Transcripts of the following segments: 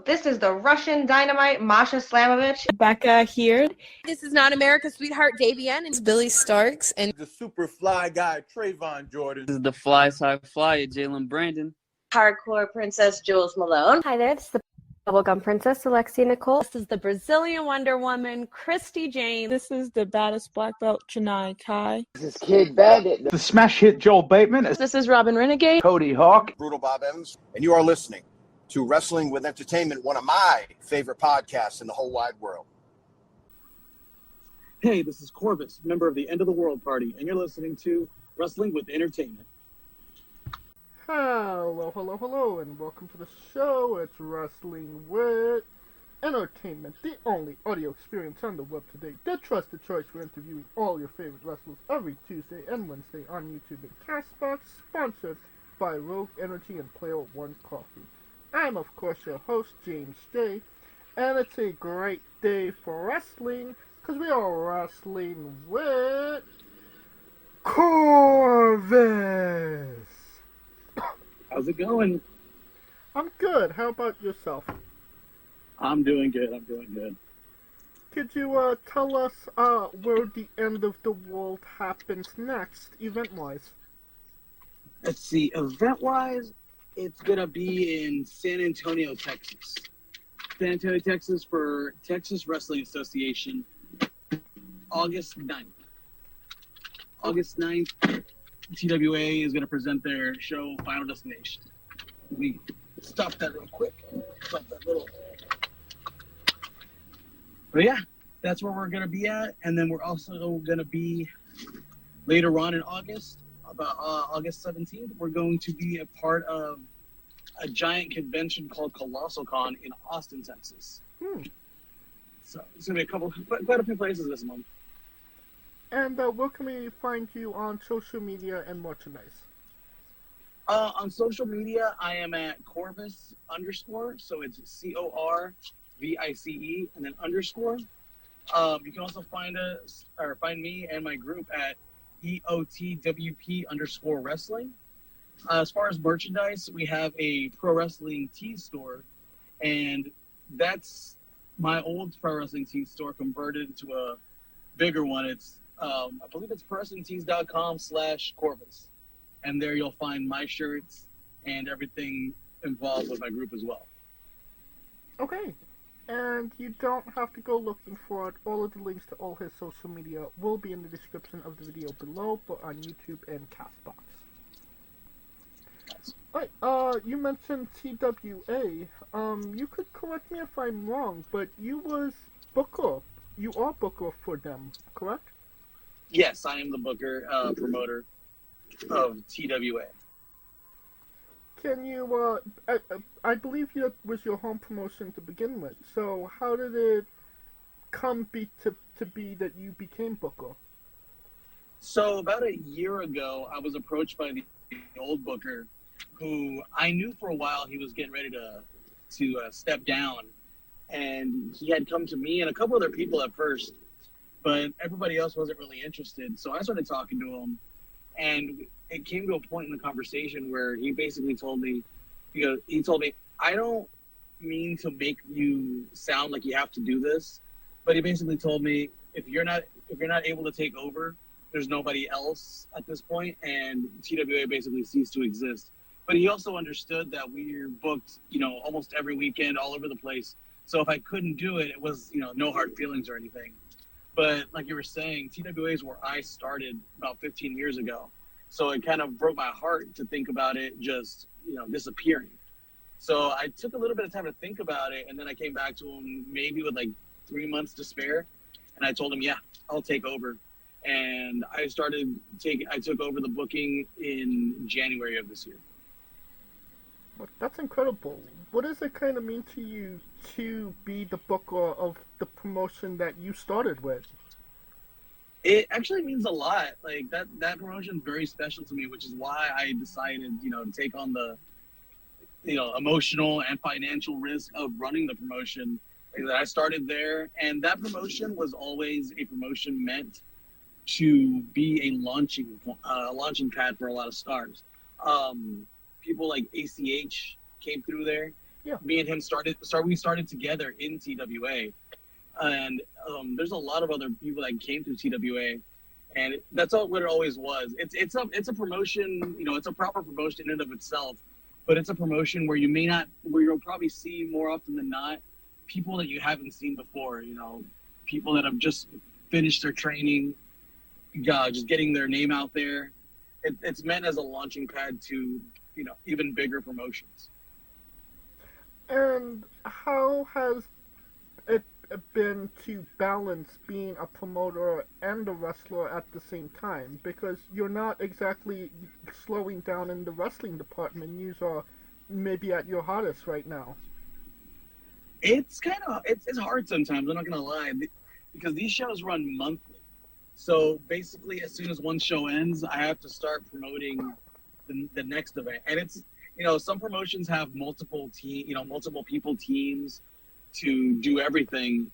This is the Russian Dynamite, Masha Slamovich. Becca here. This is not America's Sweetheart, Davian. It's Billy Starks. And the super fly guy, Trayvon Jordan. This is the fly side flyer, Jalen Brandon. Hardcore Princess, Jules Malone. Hi there, this is the Bubblegum Princess, Alexia Nicole. This is the Brazilian Wonder Woman, Christy Jane. This is the baddest black belt, Chennai Kai. This is Kid Bandit. The smash hit Joel Bateman. This is Robin Renegade. Cody Hawk. Brutal Bob Evans. And you are listening to Wrestling with Entertainment, one of my favorite podcasts in the whole wide world. Hey, this is Corvice, member of the End of the World Party, and you're listening to Wrestling with Entertainment. Hello, and welcome to the show. It's Wrestling with Entertainment, the only audio experience on the web today. The trusted choice for interviewing all your favorite wrestlers every Tuesday and Wednesday on YouTube and Castbox, sponsored by Rogue Energy and Player One Coffee. I'm, of course, your host, James J., and it's a great day for wrestling, because we are wrestling with Corvice. How's it going? I'm good. How about yourself? I'm doing good. Could you tell us where the end of the world happens next, event-wise? Let's see. Event-wise, it's going to be in San Antonio, Texas. San Antonio, Texas for Texas Wrestling Association, August 9th. August 9th, TWA is going to present their show, Final Destination. We stop that real quick. Stop that little. But yeah, that's where we're going to be at. And then we're also going to be later on in August, about August 17th, we're going to be a part of a giant convention called Colossal Con in Austin, Texas. So it's going to be quite a few places this month. And where can we find you on social media and merchandise? On social media, I am at Corvice _, so it's CORVICE and then _. You can also find me and my group at EOTWP _wrestling. As far as merchandise, we have a pro wrestling tee store, and that's my old pro wrestling tee store converted into a bigger one. It's I believe it's ProWrestlingTees.com/Corvice. And there you'll find my shirts and everything involved with my group as well. Okay. And you don't have to go looking for it. All of the links to all his social media will be in the description of the video below, but on YouTube and Castbox. Alright, you mentioned TWA. You could correct me if I'm wrong, but you are booker for them, correct? Yes, I am the booker, promoter of TWA. Can you, I believe it was your home promotion to begin with, so how did it come to be that you became booker? So about a year ago, I was approached by the old booker, who I knew for a while he was getting ready to step down, and he had come to me and a couple other people at first, but everybody else wasn't really interested. So I started talking to him, and it came to a point in the conversation where he basically told me, I don't mean to make you sound like you have to do this, but he basically told me, if you're not able to take over, there's nobody else at this point, and TWA basically ceased to exist. But he also understood that we're booked, almost every weekend all over the place. So if I couldn't do it, it was, no hard feelings or anything. But like you were saying, TWA is where I started about 15 years ago. So it kind of broke my heart to think about it just, disappearing. So I took a little bit of time to think about it, and then I came back to him maybe with like 3 months to spare. And I told him, yeah, I'll take over. And I took over the booking in January of this year. That's incredible. What does it kind of mean to you to be the booker of the promotion that you started with? It actually means a lot. Like that promotion is very special to me, which is why I decided, to take on the, emotional and financial risk of running the promotion. I started there, and that promotion was always a promotion meant to be a launching pad for a lot of stars. People like ACH came through there. me and him we started together in TWA, and there's a lot of other people that came through TWA, and that's what it always was. It's a promotion, it's a proper promotion in and of itself, but it's a promotion where you'll probably see more often than not people that you haven't seen before. People that have just finished their training, just getting their name out there. It's meant as a launching pad to even bigger promotions. And how has it been to balance being a promoter and a wrestler at the same time? Because you're not exactly slowing down in the wrestling department. You are maybe at your hottest right now. It's it's hard sometimes, I'm not gonna lie, because these shows run monthly. So basically, as soon as one show ends, I have to start promoting the next event. And it's some promotions have multiple people teams to do everything,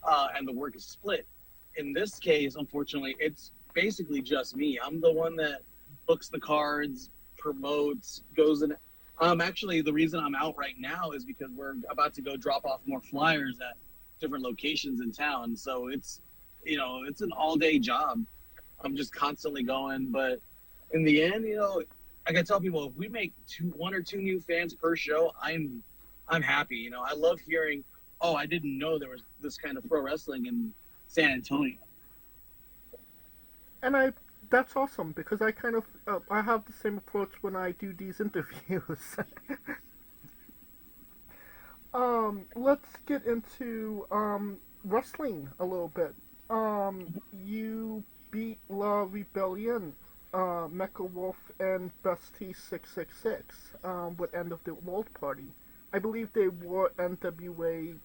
and the work is split. In this case, unfortunately, it's basically just me. I'm the one that books the cards, promotes, goes in. Actually, the reason I'm out right now is because we're about to go drop off more flyers at different locations in town. So it's an all-day job. I'm just constantly going. But in the end, I can tell people, if we make one or two new fans per show, I'm happy. I love hearing, oh, I didn't know there was this kind of pro wrestling in San Antonio. And that's awesome, because I kind of I have the same approach when I do these interviews. Let's get into wrestling a little bit. You beat La Rebellion, Mecha Wolf and Bestia 666 with End of the World Party. I believe they were NWA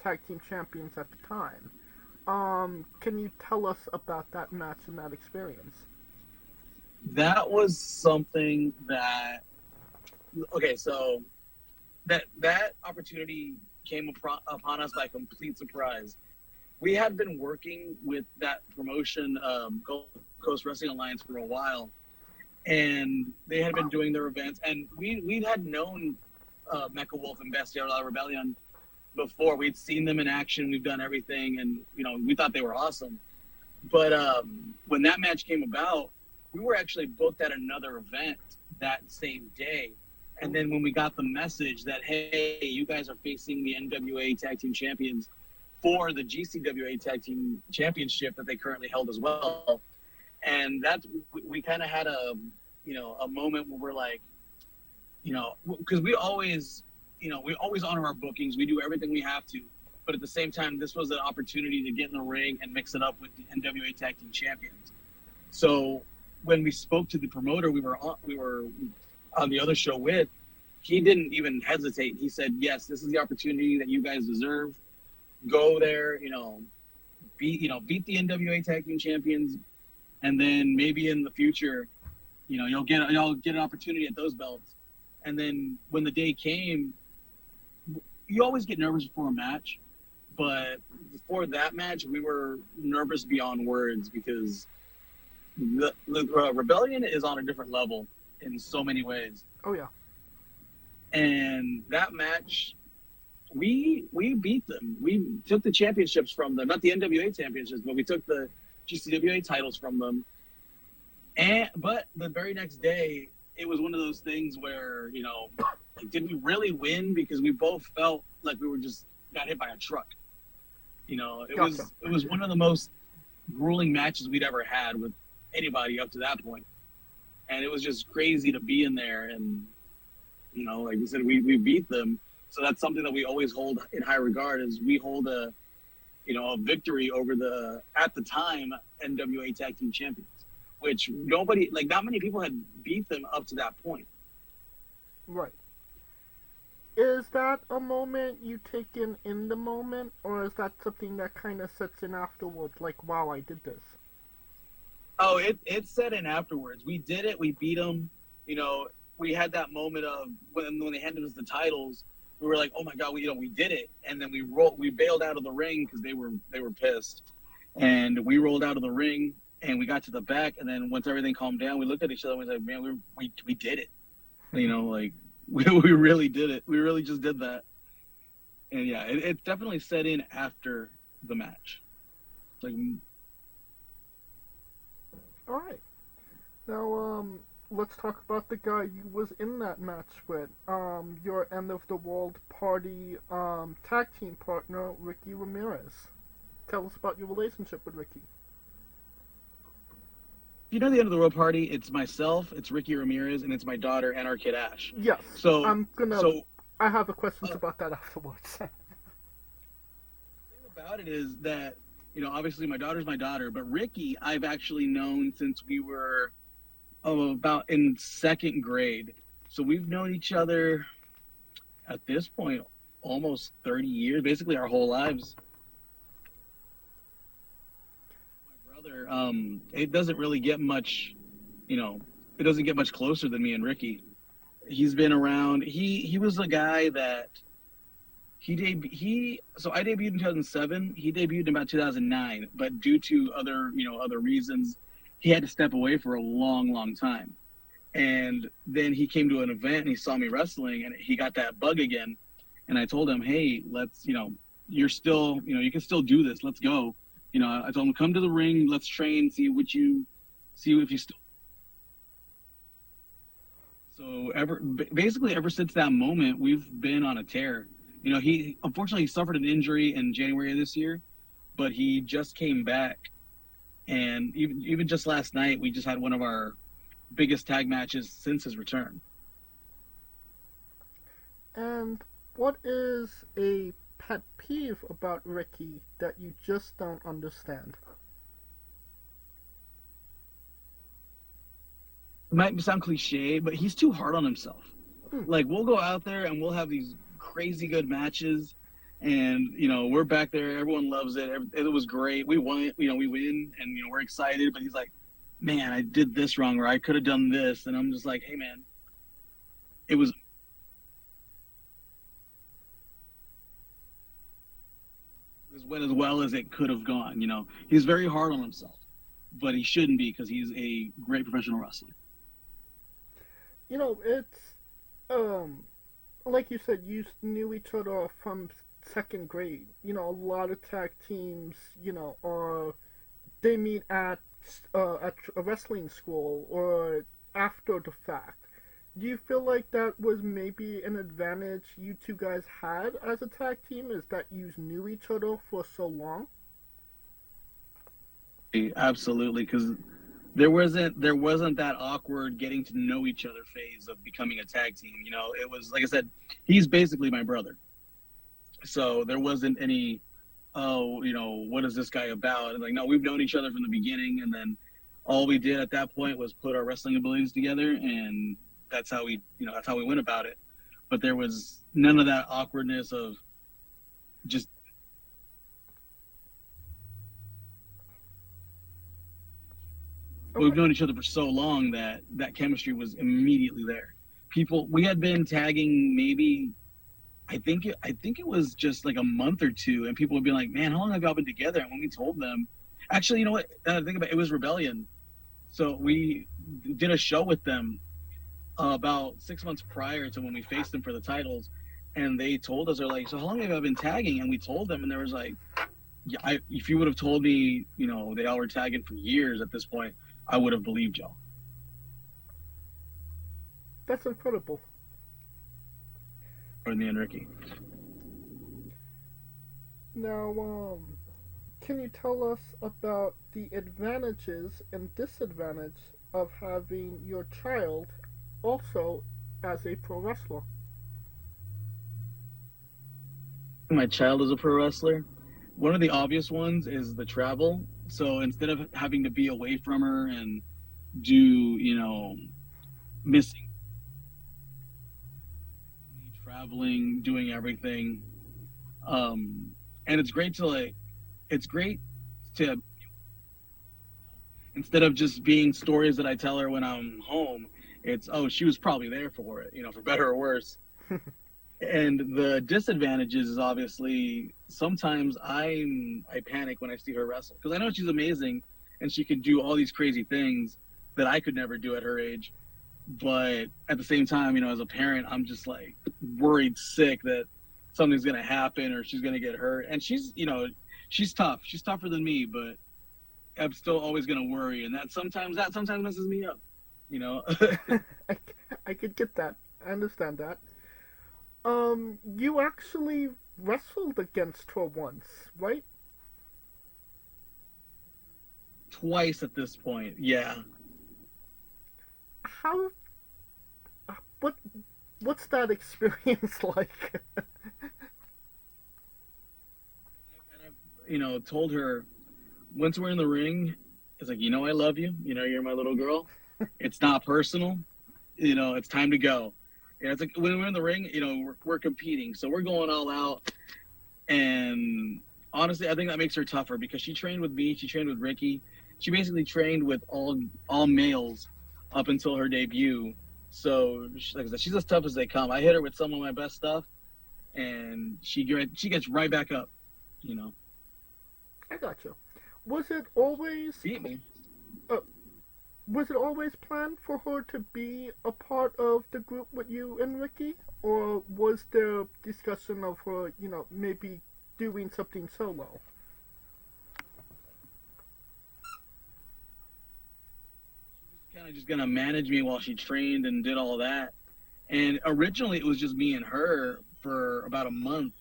Tag Team Champions at the time. Can you tell us about that match and that experience? That was something that, so that opportunity came upon us by complete surprise. We had been working with that promotion, Gold Coast Wrestling Alliance, for a while, and they had been doing their events, and we had known Mecha Wolf and Bestia, La Rebellion, before. We'd seen them in action. We've done everything, and we thought they were awesome. But when that match came about, we were actually booked at another event that same day. And then when we got the message that, hey, you guys are facing the NWA Tag Team Champions for the GCWA Tag Team Championship that they currently held as well. And that we kind of had a moment where we're like, because we always honor our bookings. We do everything we have to. But at the same time, this was an opportunity to get in the ring and mix it up with the NWA Tag Team Champions. So when we spoke to the promoter we were on the other show with, he didn't even hesitate. He said, yes, this is the opportunity that you guys deserve. Go there, beat the NWA Tag Team Champions, and then maybe in the future, you'll get an opportunity at those belts. And then when the day came, you always get nervous before a match, but before that match, we were nervous beyond words, because the Rebellion is on a different level in so many ways. Oh yeah. And that match, we beat them. We took the championships from them, not the NWA championships, but we took the GCWA titles from them. But the very next day, it was one of those things where, did we really win? Because we both felt like we were just got hit by a truck. It was one of the most grueling matches we'd ever had with anybody up to that point. And it was just crazy to be in there. And, like you said, we beat them. So that's something that we always hold in high regard, is we hold a victory over the, at the time, NWA Tag Team Champions, which not many people had beat them up to that point. Right. Is that a moment you take in the moment, or is that something that kind of sets in afterwards, like, wow, I did this? Oh, it set in afterwards. We did it. We beat them. We had that moment of when they handed us the titles, we were like, oh my God, we did it. And then we bailed out of the ring because they were pissed. And we rolled out of the ring and we got to the back. And then once everything calmed down, we looked at each other and we said, man, we did it. we really did it. We really just did that. And yeah, it definitely set in after the match. Like, All right. Now, let's talk about the guy you was in that match with. Your end of the world party tag team partner, Ricky Ramirez. Tell us about your relationship with Ricky. you know, the end of the world party, it's myself, it's Ricky Ramirez, and it's my daughter and our kid Ash. Yes. So I have a questions about that afterwards. The thing about it is that, you know, obviously my daughter's my daughter, but Ricky I've actually known since we were about in second grade. So we've known each other at this point almost 30 years, basically our whole lives. My brother, it doesn't really get much, you know, it doesn't get much closer than me and Ricky. He's been around. He was a guy that so I debuted in 2007. He debuted in about 2009, but due to other reasons, he had to step away for a long time. And then he came to an event and he saw me wrestling and he got that bug again. And I told him, hey, let's, you're still, you can still do this. Let's go. I told him, come to the ring. Let's train, see if you still. So basically ever since that moment, we've been on a tear. He unfortunately suffered an injury in January of this year, but he just came back. And even just last night, we just had one of our biggest tag matches since his return. And what is a pet peeve about Ricky that you just don't understand? It might sound cliche, but he's too hard on himself. Like, we'll go out there and we'll have these crazy good matches, and we're back there, everyone loves it, it was great, we won, we win, and we're excited, but he's like, man, I did this wrong, or I could have done this, and I'm just like, hey man, it went as well as it could have gone. He's very hard on himself, but he shouldn't be, because he's a great professional wrestler. It's like you said, you knew each other from second grade. A lot of tag teams, they meet at a wrestling school or after the fact. Do you feel like that was maybe an advantage you two guys had as a tag team, is that you knew each other for so long? Absolutely, because there wasn't that awkward getting to know each other phase of becoming a tag team. It was, like I said, he's basically my brother. So there wasn't any, what is this guy about? And like, no, we've known each other from the beginning, and then all we did at that point was put our wrestling abilities together, and that's how we went about it. But there was none of that awkwardness of just. We've known each other for so long that chemistry was immediately there. We had been tagging maybe, I think it was just like a month or two, and people would be like, man, how long have y'all been together? And when we told them, actually, you know what, think about it, it was Rebellion. So we did a show with them about 6 months prior to when we faced them for the titles, and they told us, they're like, so how long have y'all been tagging? And we told them, and there was like, yeah, if you would have told me, they all were tagging for years at this point, I would have believed y'all. That's incredible. For me and Ricky. Now, can you tell us about the advantages and disadvantages of having your child also as a pro wrestler? My child is a pro wrestler. One of the obvious ones is the travel. So instead of having to be away from her and do, missing, traveling, doing everything. And it's great to instead of just being stories that I tell her when I'm home, it's, oh, she was probably there for it, for better or worse. And the disadvantages is obviously sometimes I panic when I see her wrestle, because I know she's amazing and she can do all these crazy things that I could never do at her age. But at the same time, as a parent, I'm just like worried sick that something's gonna happen or she's gonna get hurt. And she's tough. She's tougher than me, but I'm still always gonna worry, and that sometimes messes me up. I could get that. I understand that. You actually wrestled against her once, right? Twice at this point, yeah. How? What's that experience like? And I've told her once we're in the ring, it's like, I love you. You're my little girl. It's not personal. It's time to go. It's like when we're in the ring, we're competing, so we're going all out. And honestly, I think that makes her tougher because she trained with me. She trained with Ricky. She basically trained with all males up until her debut. So, like I said, she's as tough as they come. I hit her with some of my best stuff, and she gets right back up. I got you. Was it always Beat me. Was it always planned for her to be a part of the group with you and Ricky, or was there discussion of her, maybe doing something solo? Kind of just gonna manage me while she trained and did all that. And originally it was just me and her for about a month.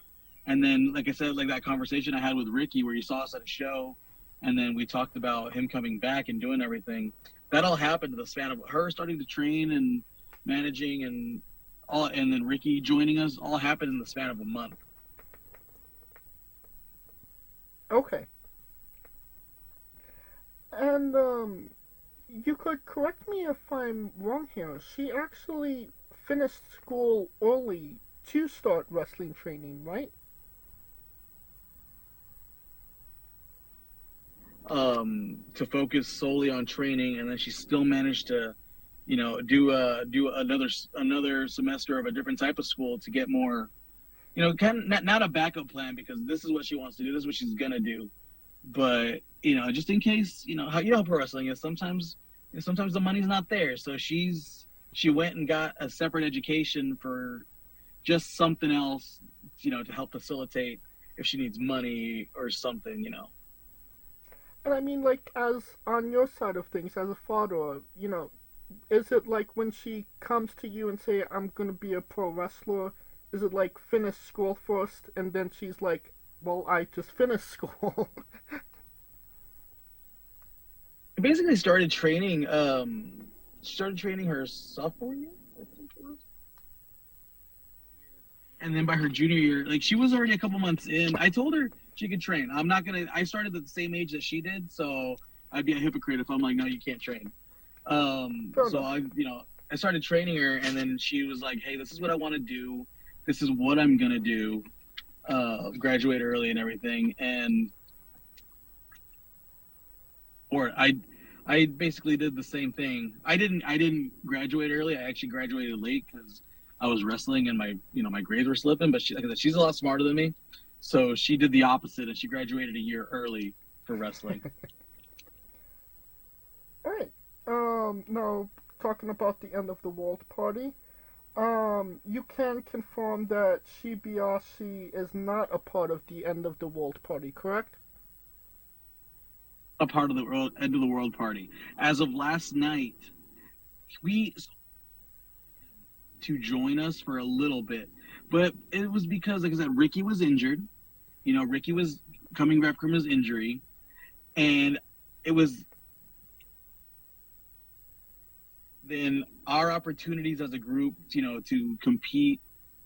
And then, like I said, like that conversation I had with Ricky where he saw us at a show, and then we talked about him coming back and doing everything. That all happened in the span of her starting to train and managing and then Ricky joining us. All happened in the span of a month. Okay. And you could correct me if I'm wrong here. She actually finished school early to start wrestling training, right? To focus solely on training, and then she still managed to, do another semester of a different type of school to get more, kind of not a backup plan because this is what she wants to do, this is what she's gonna do, but just in case, how pro wrestling is. Sometimes the money's not there, so she went and got a separate education for just something else, to help facilitate if she needs money or something. And I mean, like, as on your side of things, as a father, is it like when she comes to you and say, I'm going to be a pro wrestler, is it like finish school first, and then she's like, well, I just finished school? I basically started training, her sophomore year, I think it was. And then by her junior year, like, she was already a couple months in. I told her she could train. I started at the same age that she did, so I'd be a hypocrite if I'm like, no, you can't train. I started training her, and then she was like, hey, this is what I want to do. This is what I'm going to do. Graduate early and everything. I basically did the same thing. I didn't graduate early. I actually graduated late because I was wrestling and my grades were slipping, but like I said, she's a lot smarter than me. So she did the opposite, and she graduated a year early for wrestling. All right. Now, talking about the end of the world party, you can confirm that Shibayashi is not a part of the end of the world party, correct? A part of the end of the world party. As of last night, to join us for a little bit, but it was because, like I said, Ricky was injured. Ricky was coming back from his injury, and it was then our opportunities as a group, to compete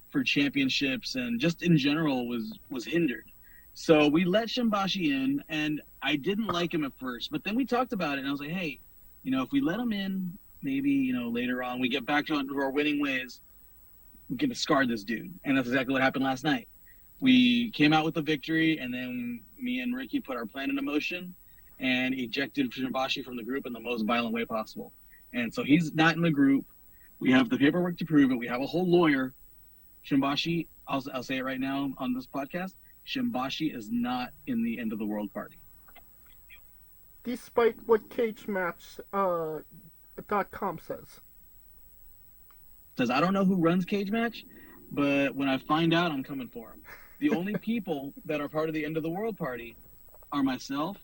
for championships and just in general was hindered. So we let Shimbashi in, and I didn't like him at first, but then we talked about it, and I was like, hey, if we let him in, maybe, later on we get back to our winning ways, we can discard this dude. And that's exactly what happened last night. We came out with a victory, and then me and Ricky put our plan into motion and ejected Shimbashi from the group in the most violent way possible. And so he's not in the group. We have the paperwork to prove it. We have a whole lawyer. Shimbashi, I'll say it right now on this podcast, Shimbashi is not in the end of the world party. Despite what CageMatch.com says. says, I don't know who runs Cage Match, but when I find out, I'm coming for him. The only people that are part of the End of the World party are myself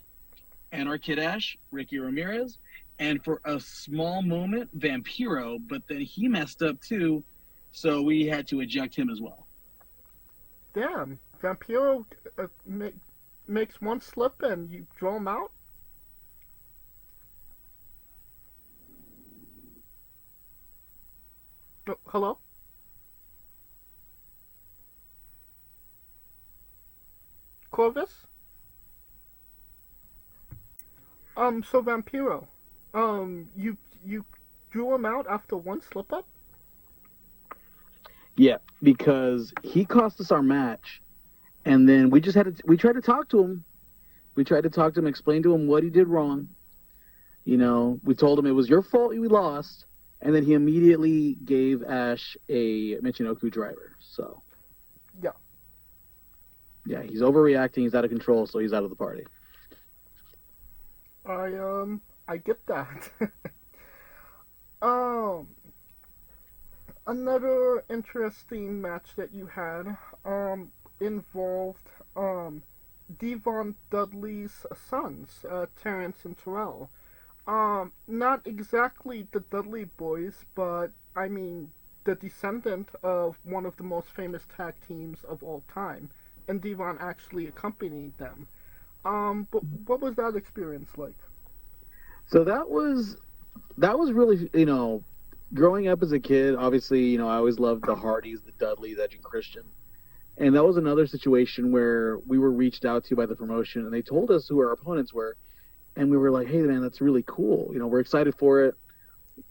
and our Kid Ash, Ricky Ramirez, and for a small moment, Vampiro, but then he messed up too, so we had to eject him as well. Damn, Vampiro makes one slip and you draw him out? Oh, hello? Corvus? So Vampiro, you drew him out after one slip up? Yeah, because he cost us our match, and then we tried to talk to him. We tried to talk to him, explain to him what he did wrong. You know, we told him it was your fault we lost, and then he immediately gave Ash a Michinoku driver. So, yeah, he's overreacting. He's out of control, so he's out of the party. I get that. Another interesting match that you had, involved, Devon Dudley's sons, Terrence and Terrell. Not exactly the Dudley boys, but, I mean, the descendant of one of the most famous tag teams of all time, and Devon actually accompanied them. But what was that experience like? So that was really, you know, growing up as a kid, obviously, you know, I always loved the Hardys, the Dudleys, Edge and Christian. And that was another situation where we were reached out to by the promotion, and they told us who our opponents were. And we were like, hey, man, that's really cool. You know, we're excited for it.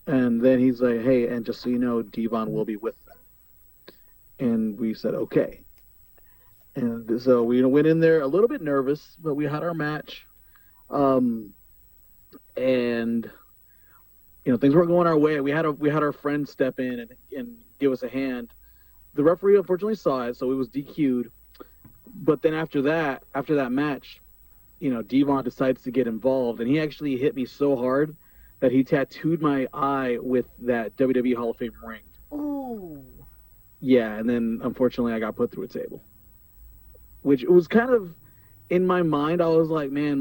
And then he's like, hey, and just so you know, Devon will be with them. And we said, okay. And so we went in there a little bit nervous, but we had our match. And you know, things weren't going our way. We had our friend step in and give us a hand. The referee unfortunately saw it, so it was DQ'd. But then after that match, you know, Devon decides to get involved, and he actually hit me so hard that he tattooed my eye with that WWE Hall of Fame ring. Ooh. Yeah, and then unfortunately I got put through a table. Which it was kind of, in my mind, I was like, man,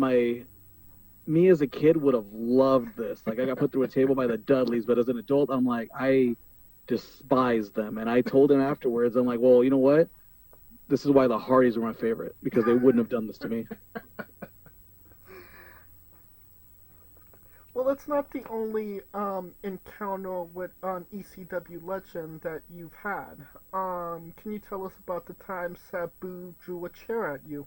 me as a kid would have loved this. Like, I got put through a table by the Dudleys, but as an adult, I'm like, I despise them. And I told him afterwards, I'm like, well, you know what? This is why the Hardys were my favorite, because they wouldn't have done this to me. Well, that's not the only encounter with an ECW legend that you've had. Can you tell us about the time Sabu drew a chair at you?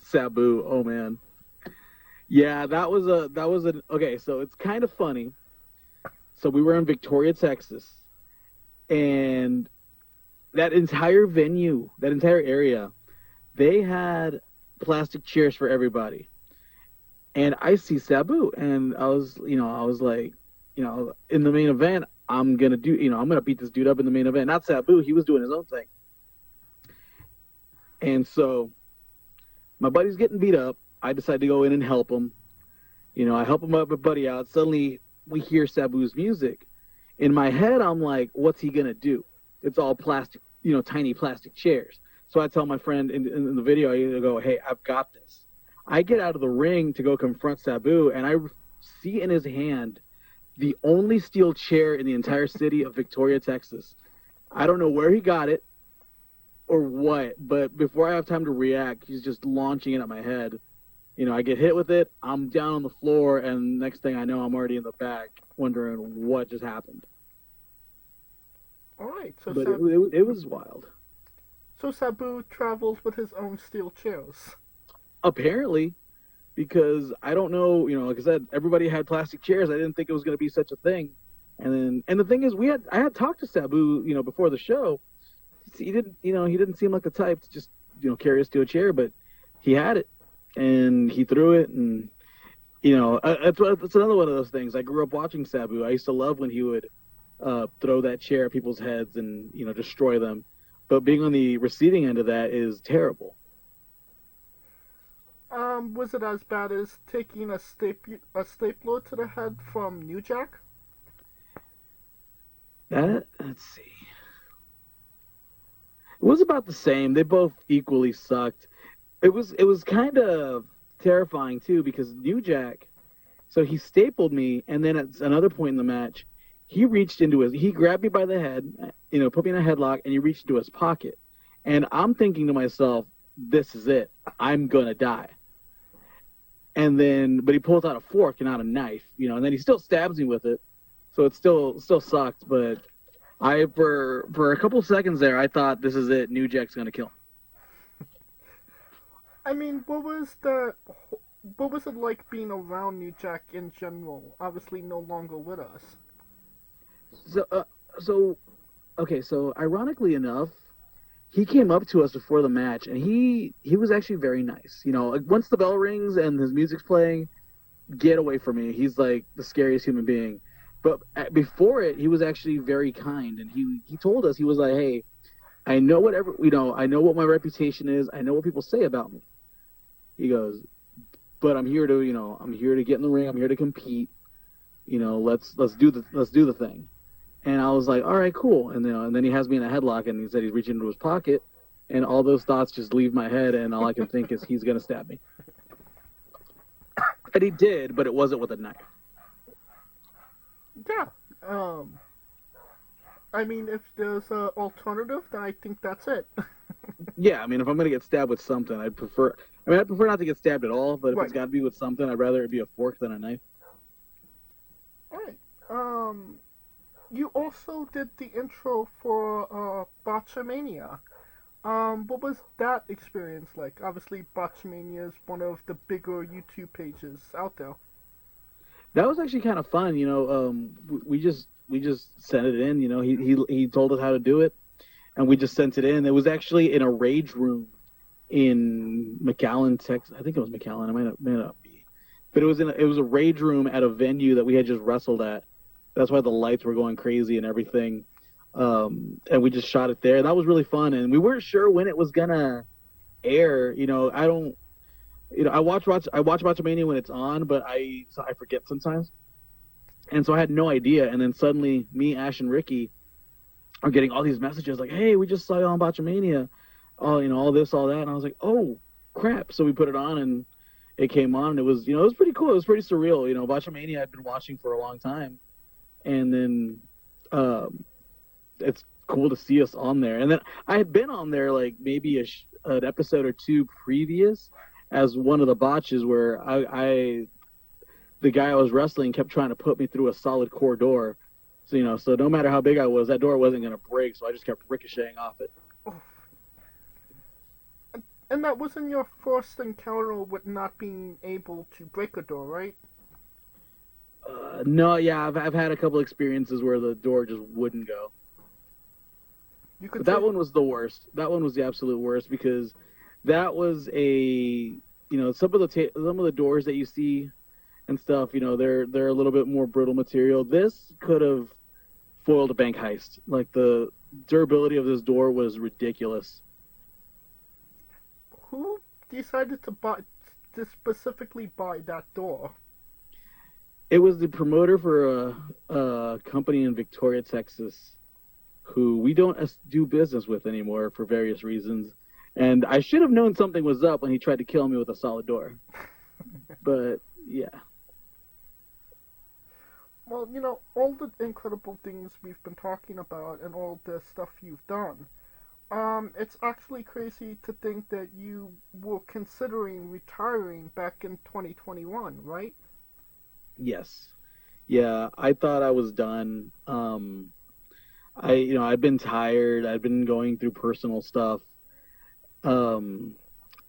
Sabu, oh man. Yeah, that was okay, so it's kind of funny. So we were in Victoria, Texas, and that entire venue, that entire area, they had plastic chairs for everybody. And I see Sabu, and I was like, you know, in the main event, I'm gonna beat this dude up in the main event. Not Sabu, he was doing his own thing. And so my buddy's getting beat up. I decide to go in and help him. You know, I help him up, my buddy out. Suddenly we hear Sabu's music. In my head, I'm like, what's he gonna do? It's all plastic, you know, tiny plastic chairs. So I tell my friend in the video, I go, hey, I've got this. I get out of the ring to go confront Sabu, and I see in his hand the only steel chair in the entire city of Victoria, Texas. I don't know where he got it or what, but before I have time to react, he's just launching it at my head. You know, I get hit with it, I'm down on the floor, and next thing I know, I'm already in the back wondering what just happened. All right. So but it was wild. So Sabu travels with his own steel chairs. Apparently, because I don't know, you know, like I said, everybody had plastic chairs. I didn't think it was going to be such a thing. And the thing is, I had talked to Sabu, you know, before the show. He didn't seem like the type to just, you know, carry us to a chair, but he had it and he threw it. And, you know, it's another one of those things. I grew up watching Sabu. I used to love when he would throw that chair at people's heads and, you know, destroy them. But being on the receiving end of that is terrible. Was it as bad as taking a stapler to the head from New Jack? Let's see. It was about the same. They both equally sucked. It was kind of terrifying too because New Jack, so he stapled me, and then at another point in the match, he grabbed me by the head, put me in a headlock, and he reached into his pocket. And I'm thinking to myself, this is it. I'm gonna die. But he pulls out a fork and not a knife, and then he still stabs me with it. So it still sucked, but for a couple seconds there, I thought this is it. New Jack's gonna kill him. I mean, what was it like being around New Jack in general? Obviously, no longer with us. So ironically enough, he came up to us before the match, and he was actually very nice. Once the bell rings and his music's playing, get away from me. He's like the scariest human being. But before it, he was actually very kind, and he told us, he was like, "Hey, I know I know what my reputation is. I know what people say about me." He goes, "But I'm here to get in the ring. I'm here to compete. Let's do the thing." And I was like, "All right, cool." And then he has me in a headlock, and he said he's reaching into his pocket, and all those thoughts just leave my head, and all I can think is he's gonna stab me. And he did, but it wasn't with a knife. Yeah. I mean, if there's an alternative, then I think that's it. Yeah, I mean, if I'm gonna get stabbed with something, I'd prefer not to get stabbed at all. But if it's got to be with something, I'd rather it be a fork than a knife. All right. You also did the intro for Botchamania. What was that experience like? Obviously, Botchamania is one of the bigger YouTube pages out there. That was actually kind of fun. We just sent it in. He told us how to do it, and we just sent it in. It was actually in a rage room in McAllen, Texas. I think it was McAllen. It may not be, but it was a rage room at a venue that we had just wrestled at. That's why the lights were going crazy and everything. And we just shot it there. That was really fun, and we weren't sure when it was gonna air. I watch Botchamania when it's on, but I forget sometimes. And so I had no idea. And then suddenly me, Ash, and Ricky are getting all these messages like, "Hey, we just saw you on Botchamania. Oh, all this, all that." And I was like, "Oh, crap." So we put it on, and it came on, and it was, it was pretty cool. It was pretty surreal. Botchamania I'd been watching for a long time. And then it's cool to see us on there. And then I had been on there like maybe an episode or two previous as one of the botches where the guy I was wrestling kept trying to put me through a solid core door. So, so no matter how big I was, that door wasn't going to break, so I just kept ricocheting off it. And that wasn't your first encounter with not being able to break a door, right? No, yeah, I've had a couple experiences where the door just wouldn't go. But that one was the worst. That one was the absolute worst because that was some of the doors that you see and stuff, they're a little bit more brittle material. This could have foiled a bank heist. Like, the durability of this door was ridiculous. Who decided to specifically buy that door? It was the promoter for a company in Victoria, Texas, who we don't do business with anymore for various reasons. And I should have known something was up when he tried to kill me with a solid door. But, yeah. Well, all the incredible things we've been talking about and all the stuff you've done, it's actually crazy to think that you were considering retiring back in 2021, right? Yes. Yeah, I thought I was done. I've been tired. I've been going through personal stuff. I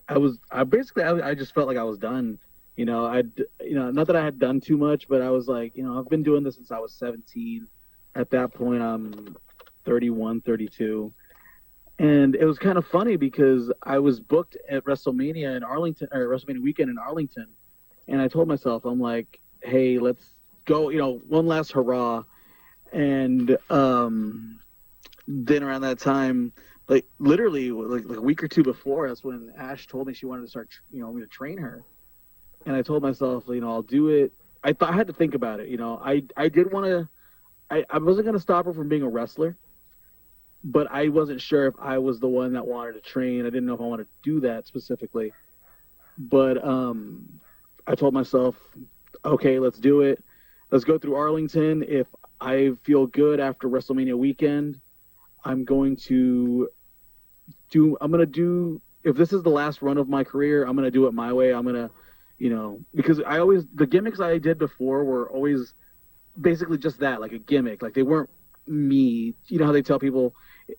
just felt like I was done. Not that I had done too much, but I was like, I've been doing this since I was 17. At that point, I'm 31, 32. And it was kind of funny because I was booked at WrestleMania in Arlington, or WrestleMania weekend in Arlington. And I told myself, I'm like, hey, let's go, one last hurrah. And then around that time, like literally like a week or two before, that's when Ash told me she wanted to start, me to train her. And I told myself, I'll do it. I had to think about it. I I wasn't going to stop her from being a wrestler, but I wasn't sure if I was the one that wanted to train. I didn't know if I wanted to do that specifically. But I told myself, okay, let's do it. Let's go through Arlington. If I feel good after WrestleMania weekend, I'm going to do, if this is the last run of my career, I'm going to do it my way. I'm going to, because the gimmicks I did before were always basically just that, like a gimmick. Like they weren't me. You know how they tell people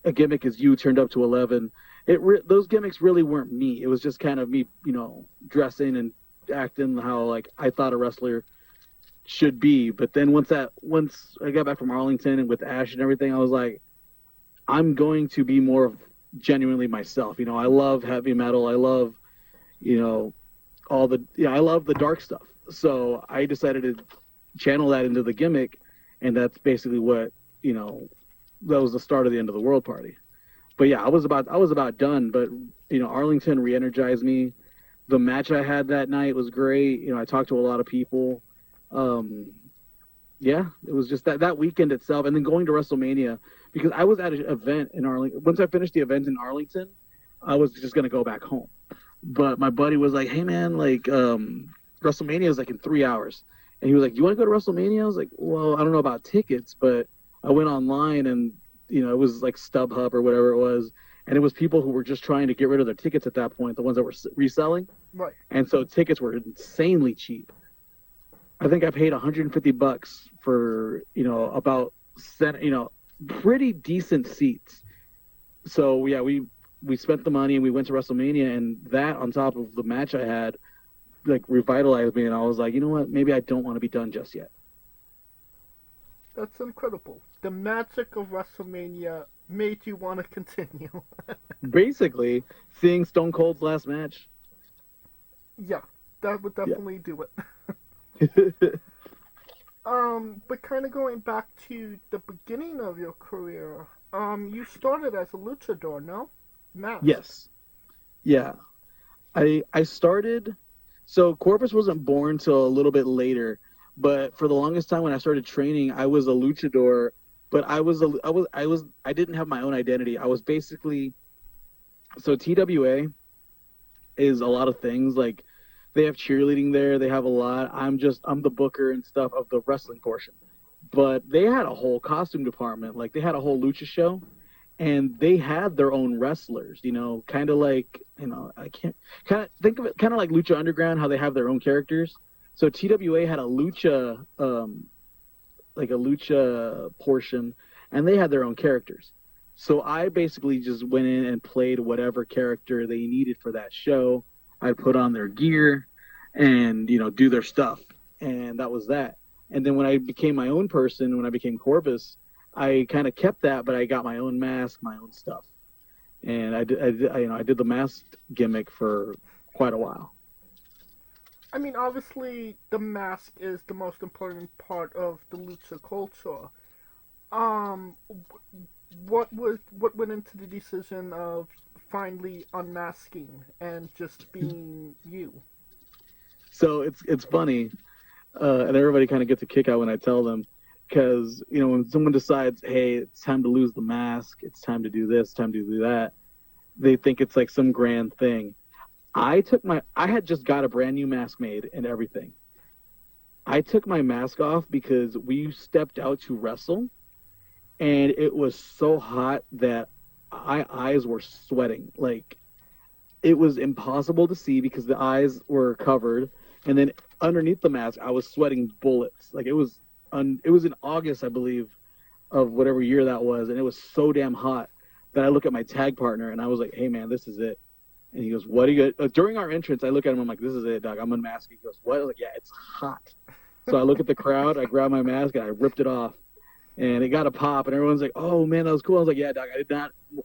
a gimmick is you turned up to 11. Those gimmicks really weren't me. It was just kind of me, dressing and acting how like I thought a wrestler should be. But then once I got back from Arlington and with Ash and everything, I was like, I'm going to be more of genuinely myself. I love heavy metal. I love, I love the dark stuff. So I decided to channel that into the gimmick, and that's basically what, that was the start of the End of the World party. But yeah, I was about done, but Arlington re-energized me. The match I had that night was great. I talked to a lot of people. Yeah, it was just that weekend itself, and then going to WrestleMania, because I was at an event in Arlington. Once I finished the event in Arlington, I was just going to go back home. But my buddy was like, hey man, like WrestleMania is like in 3 hours. And he was like, you want to go to WrestleMania? I was like, well, I don't know about tickets, but I went online and, it was like StubHub or whatever it was. And it was people who were just trying to get rid of their tickets at that point, the ones that were reselling. Right. And so tickets were insanely cheap. I think I paid $150 for, about, pretty decent seats. So yeah, we spent the money and we went to WrestleMania, and that on top of the match I had, like revitalized me, and I was like, you know what? Maybe I don't want to be done just yet. That's incredible. The magic of WrestleMania made you want to continue. Basically, seeing Stone Cold's last match. Yeah, that would definitely do it. But kind of going back to the beginning of your career, you started as a luchador, no? Mask. Yes. Yeah. I started. So Corvice wasn't born till a little bit later, but for the longest time when I started training, I was a luchador, but I didn't have my own identity. I was basically, so TWA is a lot of things. Like they have cheerleading there, they have a lot. I'm the booker and stuff of the wrestling portion, but they had a whole costume department. Like they had a whole lucha show, and they had their own wrestlers, kind of like, I can't kind of think of it kind of like Lucha Underground, how they have their own characters. So TWA had a lucha, like a lucha portion, and they had their own characters. So I basically just went in and played whatever character they needed for that show. I'd put on their gear and, do their stuff. And that was that. And then when I became my own person, when I became Corvus, I kind of kept that, but I got my own mask, my own stuff. And I did the masked gimmick for quite a while. I mean, obviously, the mask is the most important part of the lucha culture. What went into the decision of finally unmasking and just being you? So it's funny, and everybody kind of gets a kick out when I tell them, because when someone decides, hey, it's time to lose the mask, it's time to do this, time to do that, they think it's like some grand thing. I had just got a brand new mask made and everything. I took my mask off because we stepped out to wrestle, and it was so hot that my eyes were sweating. Like, it was impossible to see because the eyes were covered, and then underneath the mask, I was sweating bullets. Like, it was in August, I believe, of whatever year that was, and it was so damn hot that I look at my tag partner, and I was like, hey, man, this is it. And he goes, what are you – during our entrance, I look at him, I'm like, this is it, dog. I'm unmasked. He goes, what? I was like, yeah, it's hot. So I look at the crowd, I grab my mask, and I ripped it off. And it got a pop, and everyone's like, oh, man, that was cool. I was like, yeah, dog,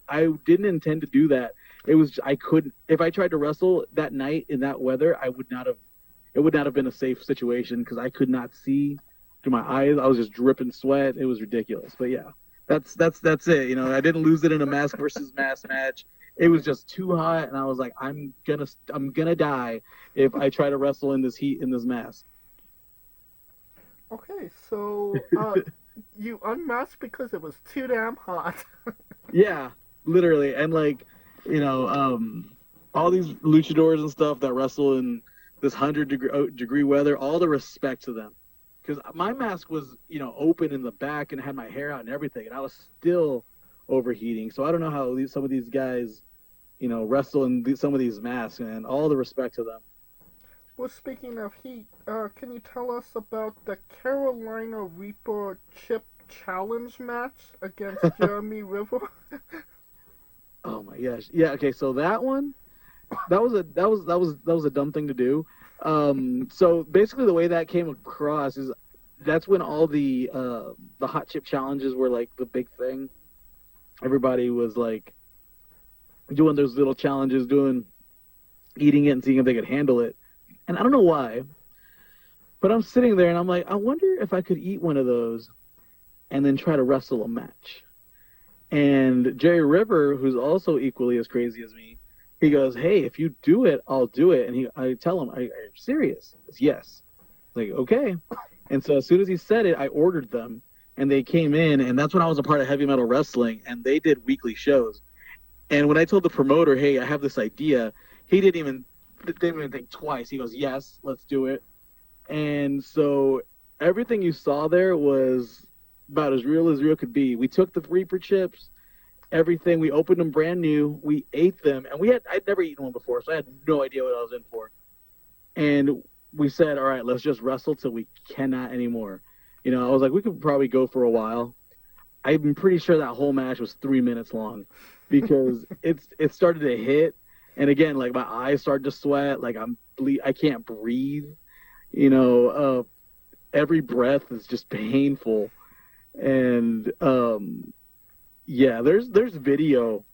I didn't intend to do that. It was – I couldn't – if I tried to wrestle that night in that weather, it would not have been a safe situation because I could not see through my eyes. I was just dripping sweat. It was ridiculous. But, yeah, that's it. I didn't lose it in a mask versus mask match. It was just too hot, and I was like, I'm gonna die if I try to wrestle in this heat in this mask. Okay, so You unmasked because it was too damn hot. Yeah, literally. And like, all these luchadors and stuff that wrestle in this 100-degree weather, all the respect to them. Because my mask was, open in the back and had my hair out and everything, and I was still overheating. So I don't know how some of these guys, wrestle in some of these masks, and all the respect to them. Well, speaking of heat, can you tell us about the Carolina Reaper Chip Challenge match against Jeremy River? Oh my gosh! Yeah. Okay. So that one, that was a dumb thing to do. So basically, the way that came across is that's when all the hot chip challenges were like the big thing. Everybody was like doing those little challenges, eating it and seeing if they could handle it. And I don't know why, but I'm sitting there and I'm like, I wonder if I could eat one of those and then try to wrestle a match. And Jerry River, who's also equally as crazy as me, he goes, "Hey, if you do it, I'll do it." And I tell him, "Are you serious?" He goes, "Yes." Like, okay. And so as soon as he said it, I ordered them, and they came in, and that's when I was a part of Heavy Metal Wrestling, and they did weekly shows. And when I told the promoter, "Hey, I have this idea," he didn't even think twice. He goes, "Yes, let's do it." And so everything you saw there was about as real could be. We took the Reaper chips, everything. We opened them brand new. We ate them, and I'd never eaten one before, so I had no idea what I was in for. And we said, "All right, let's just wrestle till we cannot anymore." I was like, we could probably go for a while. I'm pretty sure that whole match was 3 minutes long because it started to hit, and again, like my eyes started to sweat, like I can't breathe. Every breath is just painful. And yeah, there's video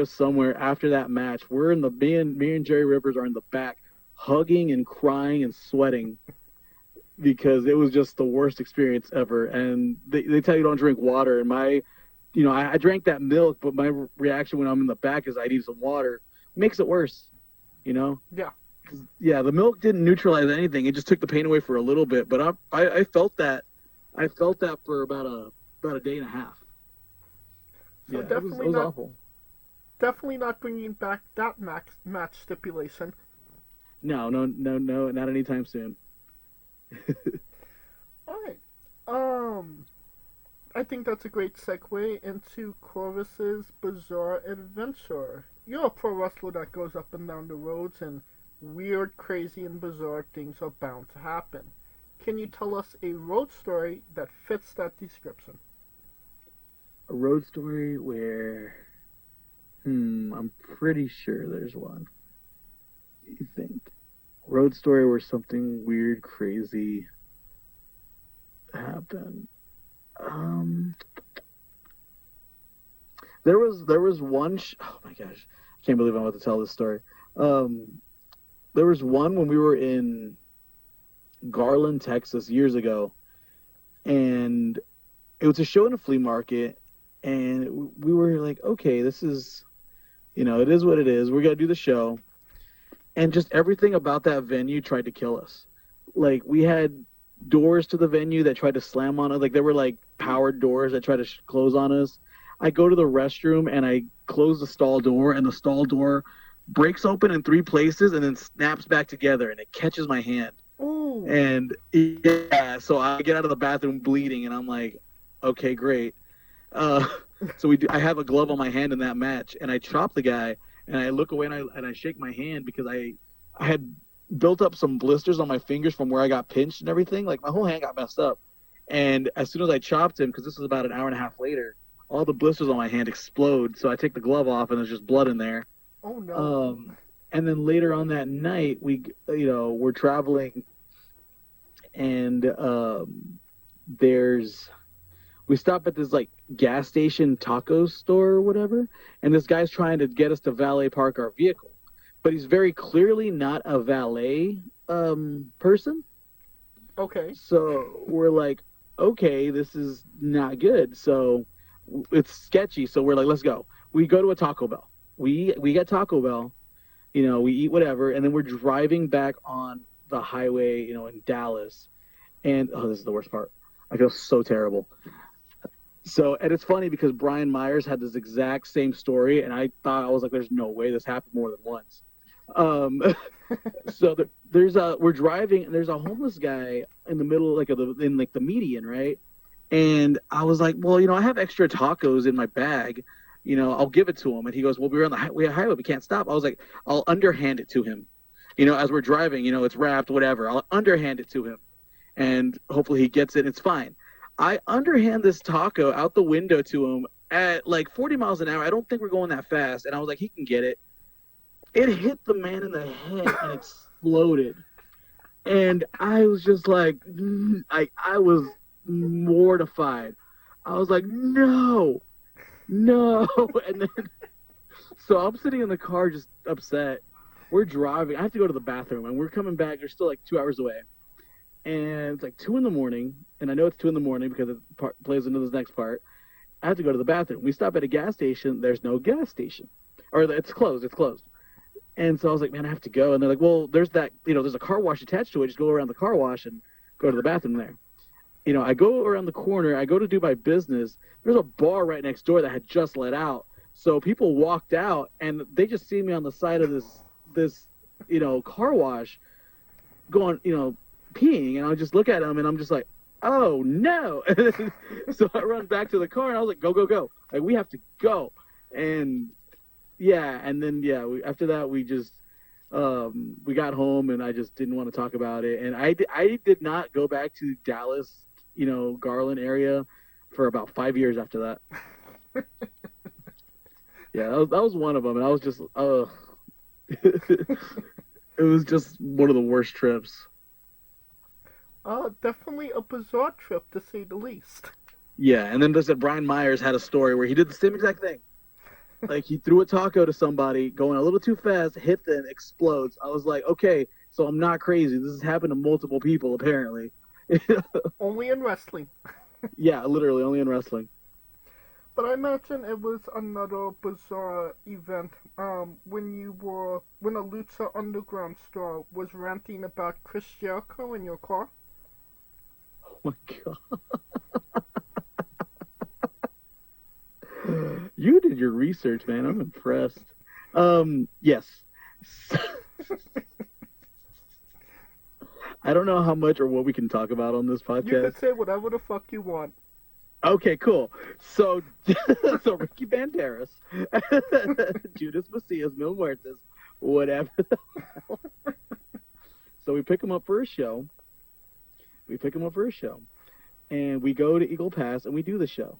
somewhere after that match. We're in me and Jerry Rivers are in the back hugging and crying and sweating because it was just the worst experience ever. And they tell you don't drink water, and I drank that milk, but my reaction when I'm in the back is I need some water. It makes it worse, Yeah. Yeah, the milk didn't neutralize anything. It just took the pain away for a little bit, but I felt that. I felt that for about a day and a half. So yeah, definitely it was not, awful. Definitely not bringing back that match stipulation. No, not anytime soon. All right. I think that's a great segue into Corvice's Bizarre Adventure. You're a pro wrestler that goes up and down the roads, and weird, crazy, and bizarre things are bound to happen. Can you tell us a road story that fits that description? A road story where, I'm pretty sure there's one. What do you think? Road story where something weird, crazy happened. There was one. Oh my gosh, I can't believe I'm about to tell this story. There was one when we were in Garland, Texas, years ago, and it was a show in a flea market, and we were like, okay, this is, it is what it is. We're gonna do the show, and just everything about that venue tried to kill us. Like, we had doors to the venue that tried to slam on us. Like, there were like powered doors that tried to close on us. I go to the restroom and I close the stall door, and the stall door breaks open in 3 places and then snaps back together, and it catches my hand. Ooh. And yeah, so I get out of the bathroom bleeding, and I'm like, okay, great. So I have a glove on my hand in that match, and I chop the guy, and I look away and I shake my hand because I had built up some blisters on my fingers from where I got pinched and everything. Like, my whole hand got messed up. And as soon as I chopped him, because this was about an hour and a half later, all the blisters on my hand explode. So I take the glove off, and there's just blood in there. Oh no. And then later on that night, we're traveling, and we stop at this like gas station taco store or whatever, and this guy's trying to get us to valet park our vehicle, but he's very clearly not a valet person. Okay. So we're like, okay, this is not good. So it's sketchy. So we're like, let's go. We go to a Taco Bell. We get Taco Bell, we eat whatever, and then we're driving back on the highway, in Dallas. And this is the worst part. I feel so terrible. So, and it's funny because Brian Myers had this exact same story, and I was like, there's no way this happened more than once. So we're driving, and there's a homeless guy in the middle, in the median, right? And I was like, well, I have extra tacos in my bag, I'll give it to him. And he goes, well, we're on the highway, we can't stop. I was like, I'll underhand it to him, as we're driving, it's wrapped, whatever. I'll underhand it to him, and hopefully he gets it. It's fine. I underhand this taco out the window to him at like 40 miles an hour. I don't think we're going that fast. And I was like, he can get it. It hit the man in the head and exploded. And I was just like, I was mortified. I was like, no. And then, so I'm sitting in the car just upset. We're driving. I have to go to the bathroom, and we're coming back. They're still like 2 hours away. And it's like 2 a.m, and I know it's 2 a.m because it plays into this next part. I have to go to the bathroom. We stop at a gas station. There's no gas station, or it's closed. And so I was like, man, I have to go. And they're like, well, there's that, there's a car wash attached to it. Just go around the car wash and go to the bathroom there. I go around the corner. I go to do my business. There's a bar right next door that had just let out. So people walked out, and they just see me on the side of this car wash going, peeing, and I just look at him, and I'm just like, oh no. So I run back to the car, and I was like, go, like, we have to go. And after that we just we got home, and I just didn't want to talk about it. And I did not go back to Dallas, Garland area for about 5 years after that. Yeah, that was one of them, and I was just it was just one of the worst trips. Definitely a bizarre trip, to say the least. Yeah, and then Brian Myers had a story where he did the same exact thing. Like, he threw a taco to somebody, going a little too fast, hit them, explodes. I was like, okay, so I'm not crazy. This has happened to multiple people, apparently. Only in wrestling. Yeah, literally, only in wrestling. But I imagine it was another bizarre event when a Lucha Underground star was ranting about Chris Jericho in your car. Oh my god. You did your research, man. I'm impressed. Yes. I don't know how much or what we can talk about on this podcast. You can say whatever the fuck you want. Okay, cool. So Ricky Banderas, Judas Macias, Mil Muertes, whatever. So we pick him up for a show. And we go to Eagle Pass, and we do the show.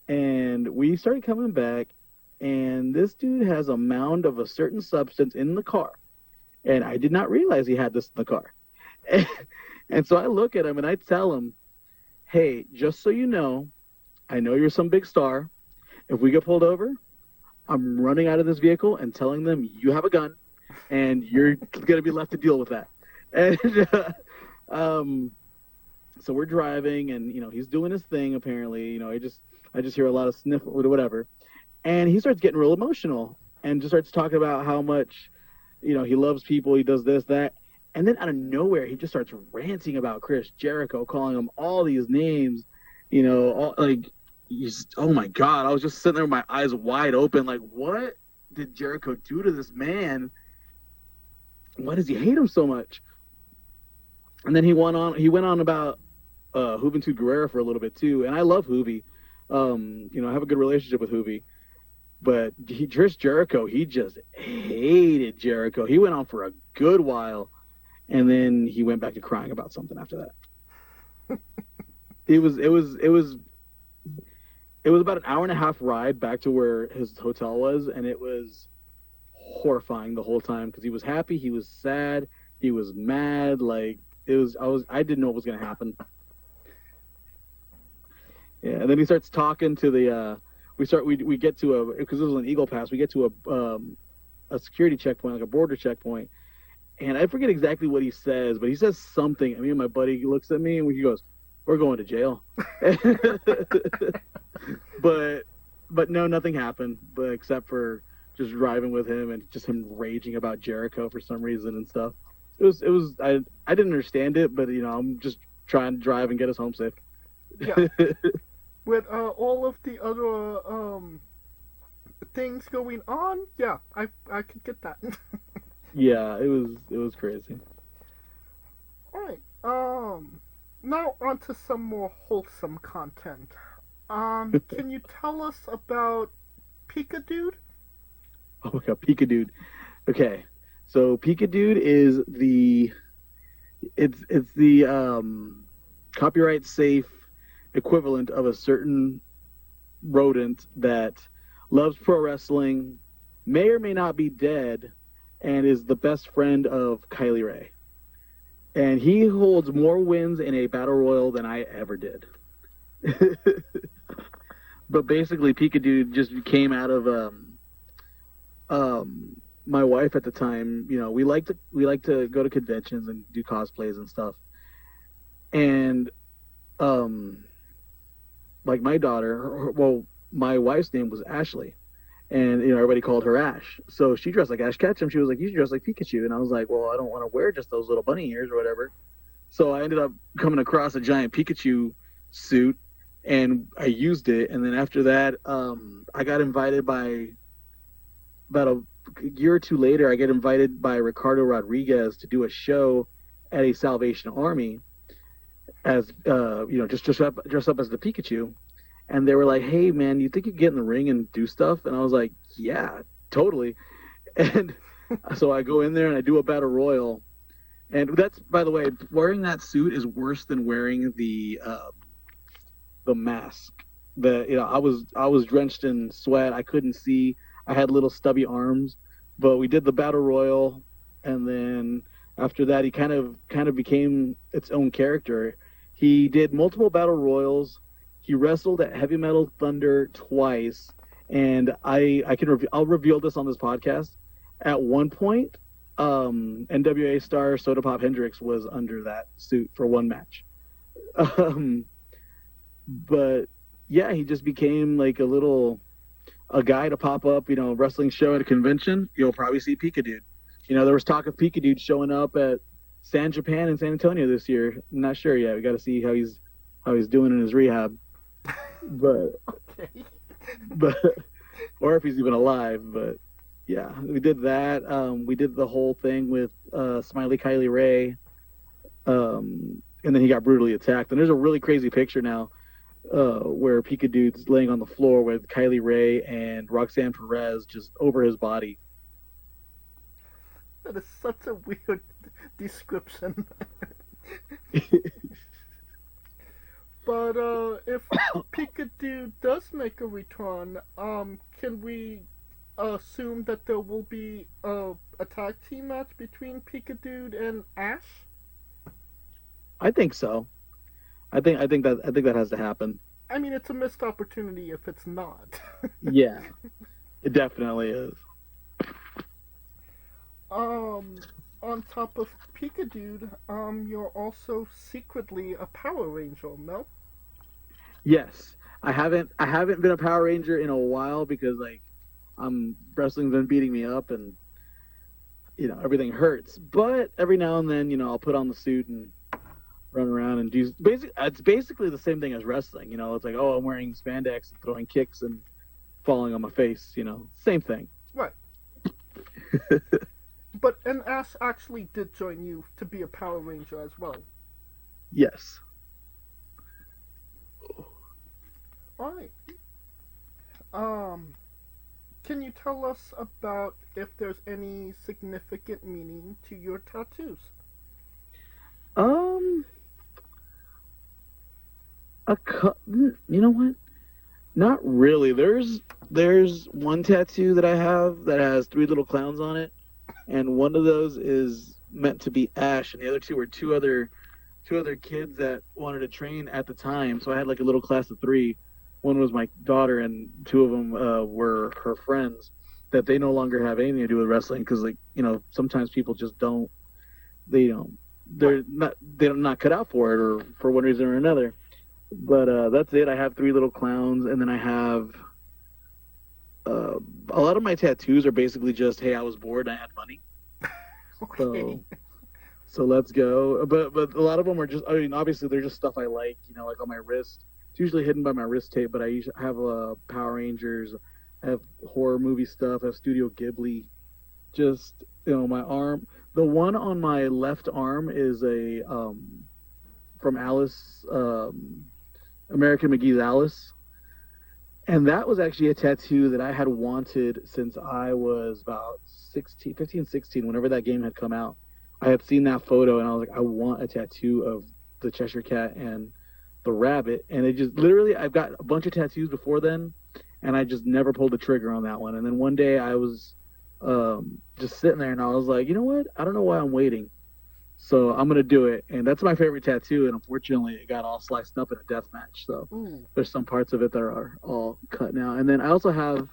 And we started coming back, and this dude has a mound of a certain substance in the car. And I did not realize he had this in the car. And so I look at him, and I tell him, hey, just so you know, I know you're some big star. If we get pulled over, I'm running out of this vehicle and telling them you have a gun, and you're going to be left to deal with that. And so we're driving, and he's doing his thing. Apparently, I just hear a lot of sniffle or whatever, and he starts getting real emotional and just starts talking about how much he loves people. He does this, that. And then out of nowhere, he just starts ranting about Chris Jericho, calling him all these names, oh my God. I was just sitting there with my eyes wide open, like, what did Jericho do to this man? Why does he hate him so much? And then he went on about Juventud Guerrera for a little bit too. And I love Juvi. I have a good relationship with Juvi. But Chris Jericho, he just hated Jericho. He went on for a good while. And then he went back to crying about something after that. It was about an hour and a half ride back to where his hotel was, and it was horrifying the whole time because he was happy, he was sad, he was mad. Like, I didn't know what was gonna happen. Yeah, and then he starts talking to the we get to because this was an Eagle Pass, we get to a security checkpoint, like a border checkpoint. And I forget exactly what he says, but he says something. I mean, my buddy looks at me and he goes, "We're going to jail." But no, nothing happened. But except for just driving with him and just him raging about Jericho for some reason and stuff. It was. I didn't understand it, but I'm just trying to drive and get us home safe. Yeah. With all of the other things going on, yeah, I could get that. Yeah, it was crazy. All right. Now on to some more wholesome content. Can you tell us about Pikadude? Oh my god, Pikadude. Okay, so Pikadude is the copyright safe equivalent of a certain rodent that loves pro wrestling, may or may not be dead, and is the best friend of Kylie Ray. And he holds more wins in a battle royal than I ever did. But basically, Pikadude just came out of my wife at the time. You know, we like to go to conventions and do cosplays and stuff. And like my daughter, my wife's name was Ashley, and you know everybody called her Ash. So she dressed like Ash Ketchum. She was like, "You should dress like Pikachu," and I was like, "Well, I don't want to wear just those little bunny ears or whatever." So I ended up coming across a giant Pikachu suit, and I used it. And then after that, I got invited by about a year or two later. I get invited by Ricardo Rodriguez to do a show at a Salvation Army as just dress up as the Pikachu. And they were like, "Hey man, you think you could get in the ring and do stuff?" And I was like, "Yeah, totally." And so I go in there and I do a battle royal. And that's, by the way, wearing that suit is worse than wearing the mask. I was drenched in sweat. I couldn't see. I had little stubby arms. But we did the battle royal, and then after that, he kind of became its own character. He did multiple battle royals. He wrestled at Heavy Metal Thunder twice, and I'll reveal this on this podcast. At one point, NWA star Soda Pop Hendrix was under that suit for one match. But yeah, he just became like a guy to pop up, wrestling show at a convention. You'll probably see Pikadude. There was talk of Pikadude showing up at San Japan in San Antonio this year. I'm not sure yet. We got to see how he's doing in his rehab. But Okay. or if he's even alive. But yeah, we did that. We did the whole thing with Smiley Kylie Ray, and then he got brutally attacked. And there's a really crazy picture now where Pikadude's laying on the floor with Kylie Ray and Roxanne Perez just over his body. That is such a weird description. But if Pikadude does make a return, can we assume that there will be a tag team match between Pikadude and Ash? I think so. I think that has to happen. I mean, it's a missed opportunity if it's not. Yeah, it definitely is. On top of Pikadude, you're also secretly a Power Ranger, no? Yes, I haven't been a Power Ranger in a while because wrestling's been beating me up and everything hurts. But every now and then, I'll put on the suit and run around and do it's basically the same thing as wrestling. It's like, oh, I'm wearing spandex and throwing kicks and falling on my face. Same thing. Right. But Ash actually did join you to be a Power Ranger as well. Yes. Alright. Can you tell us about if there's any significant meaning to your tattoos? You know what? Not really. There's one tattoo that I have that has 3 little clowns on it, and one of those is meant to be Ash, and the other 2 were two other kids that wanted to train at the time. So I had like a little class of 3. One was my daughter, and 2 of them were her friends that they no longer have anything to do with wrestling because, sometimes people just they're not cut out for it or for one reason or another. But that's it. I have 3 little clowns, and then I have a lot of my tattoos are basically just, hey, I was bored and I had money. Okay. So let's go. But a lot of them are just, obviously they're just stuff I like, like on my wrist. It's usually hidden by my wrist tape, but I usually have Power Rangers, I have horror movie stuff, I have Studio Ghibli. Just, my arm. The one on my left arm is a from Alice, American McGee's Alice. And that was actually a tattoo that I had wanted since I was about 15, 16, whenever that game had come out. I had seen that photo and I was like, I want a tattoo of the Cheshire Cat and the rabbit. And it just literally, I've got a bunch of tattoos before then, and I just never pulled the trigger on that one. And then one day I was just sitting there and I was like, you know what? I don't know why I'm waiting. So I'm going to do it. And that's my favorite tattoo. And unfortunately, it got all sliced up in a death match. So there's some parts of it that are all cut now. And then I also have,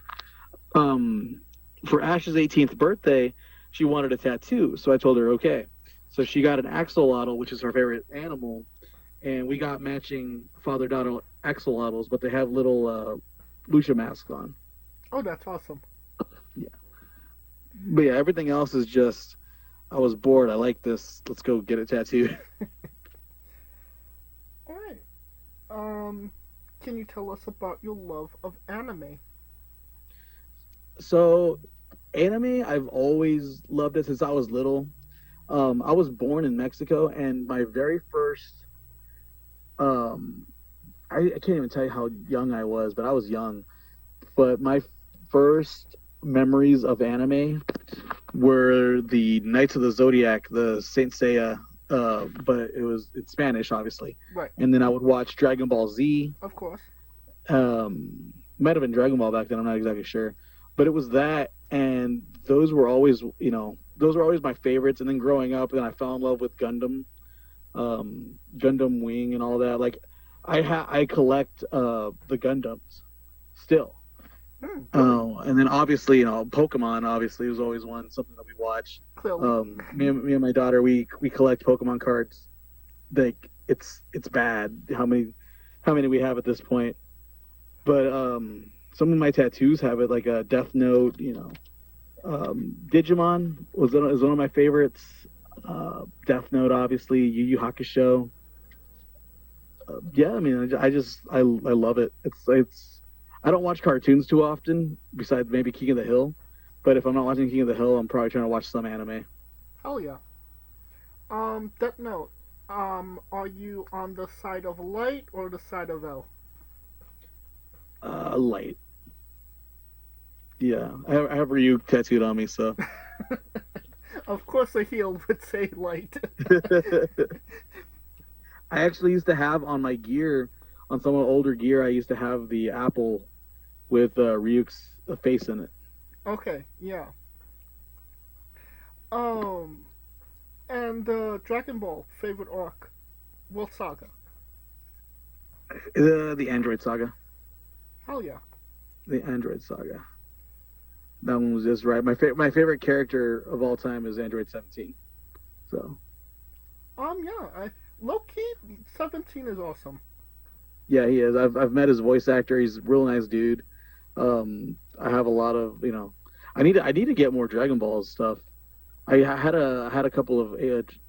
for Ash's 18th birthday, she wanted a tattoo. So I told her, okay. So she got an axolotl, which is her favorite animal. And we got matching father-daughter axolotls, but they have little lucha masks on. Oh, that's awesome. Yeah. But yeah, everything else is just, I was bored. I like this. Let's go get a tattoo. All right. Can you tell us about your love of anime? So, anime, I've always loved it since I was little. I was born in Mexico, and my very first, I can't even tell you how young I was, but I was young. But my first memories of anime were the Knights of the Zodiac, the Saint Seiya, but it's Spanish, obviously. Right. And then I would watch Dragon Ball Z. Of course. Might have been Dragon Ball back then, I'm not exactly sure. But it was that, and those were always, my favorites. And then growing up, then I fell in love with Gundam, Gundam Wing and all that. Like, I collect the Gundams still. And then obviously, Pokemon obviously was always something that we watched. Me and my daughter, we collect Pokemon cards. Like, it's bad how many we have at this point. But some of my tattoos have it, like a Death Note. Digimon is one of my favorites. Death Note, obviously, Yu Yu Hakusho. Yeah, I mean, I love it. It's I don't watch cartoons too often, besides maybe King of the Hill. But if I'm not watching King of the Hill, I'm probably trying to watch some anime. Hell yeah. Death Note. Are you on the side of light or the side of L? Light. Yeah, I have Ryu tattooed on me, so. Of course a heel would say light. I actually used to have on my gear, on some of the older gear, I used to have the apple with Ryuk's face in it. Okay, yeah. And Dragon Ball, favorite arc? What saga? The Android Saga. Hell yeah. The Android Saga. That one was just right. My favorite character of all time is Android 17. So. Yeah. Low-key, 17 is awesome. Yeah, he is. I've met his voice actor. He's a real nice dude. I have a lot of, I need to get more Dragon Ball stuff. I had a couple of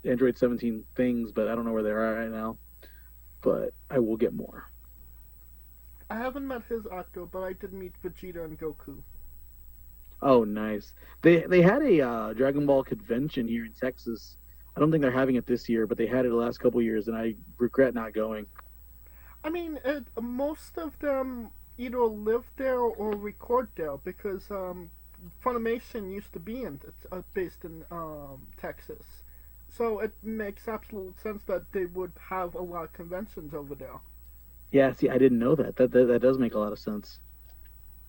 Android 17 things, but I don't know where they are right now. But I will get more. I haven't met his actor, but I did meet Vegeta and Goku. Oh, nice. They had a Dragon Ball convention here in Texas. I don't think they're having it this year, but they had it the last couple years, and I regret not going. I mean, most of them either live there or record there because Funimation used to be based in Texas. So it makes absolute sense that they would have a lot of conventions over there. Yeah, see, I didn't know that. That does make a lot of sense.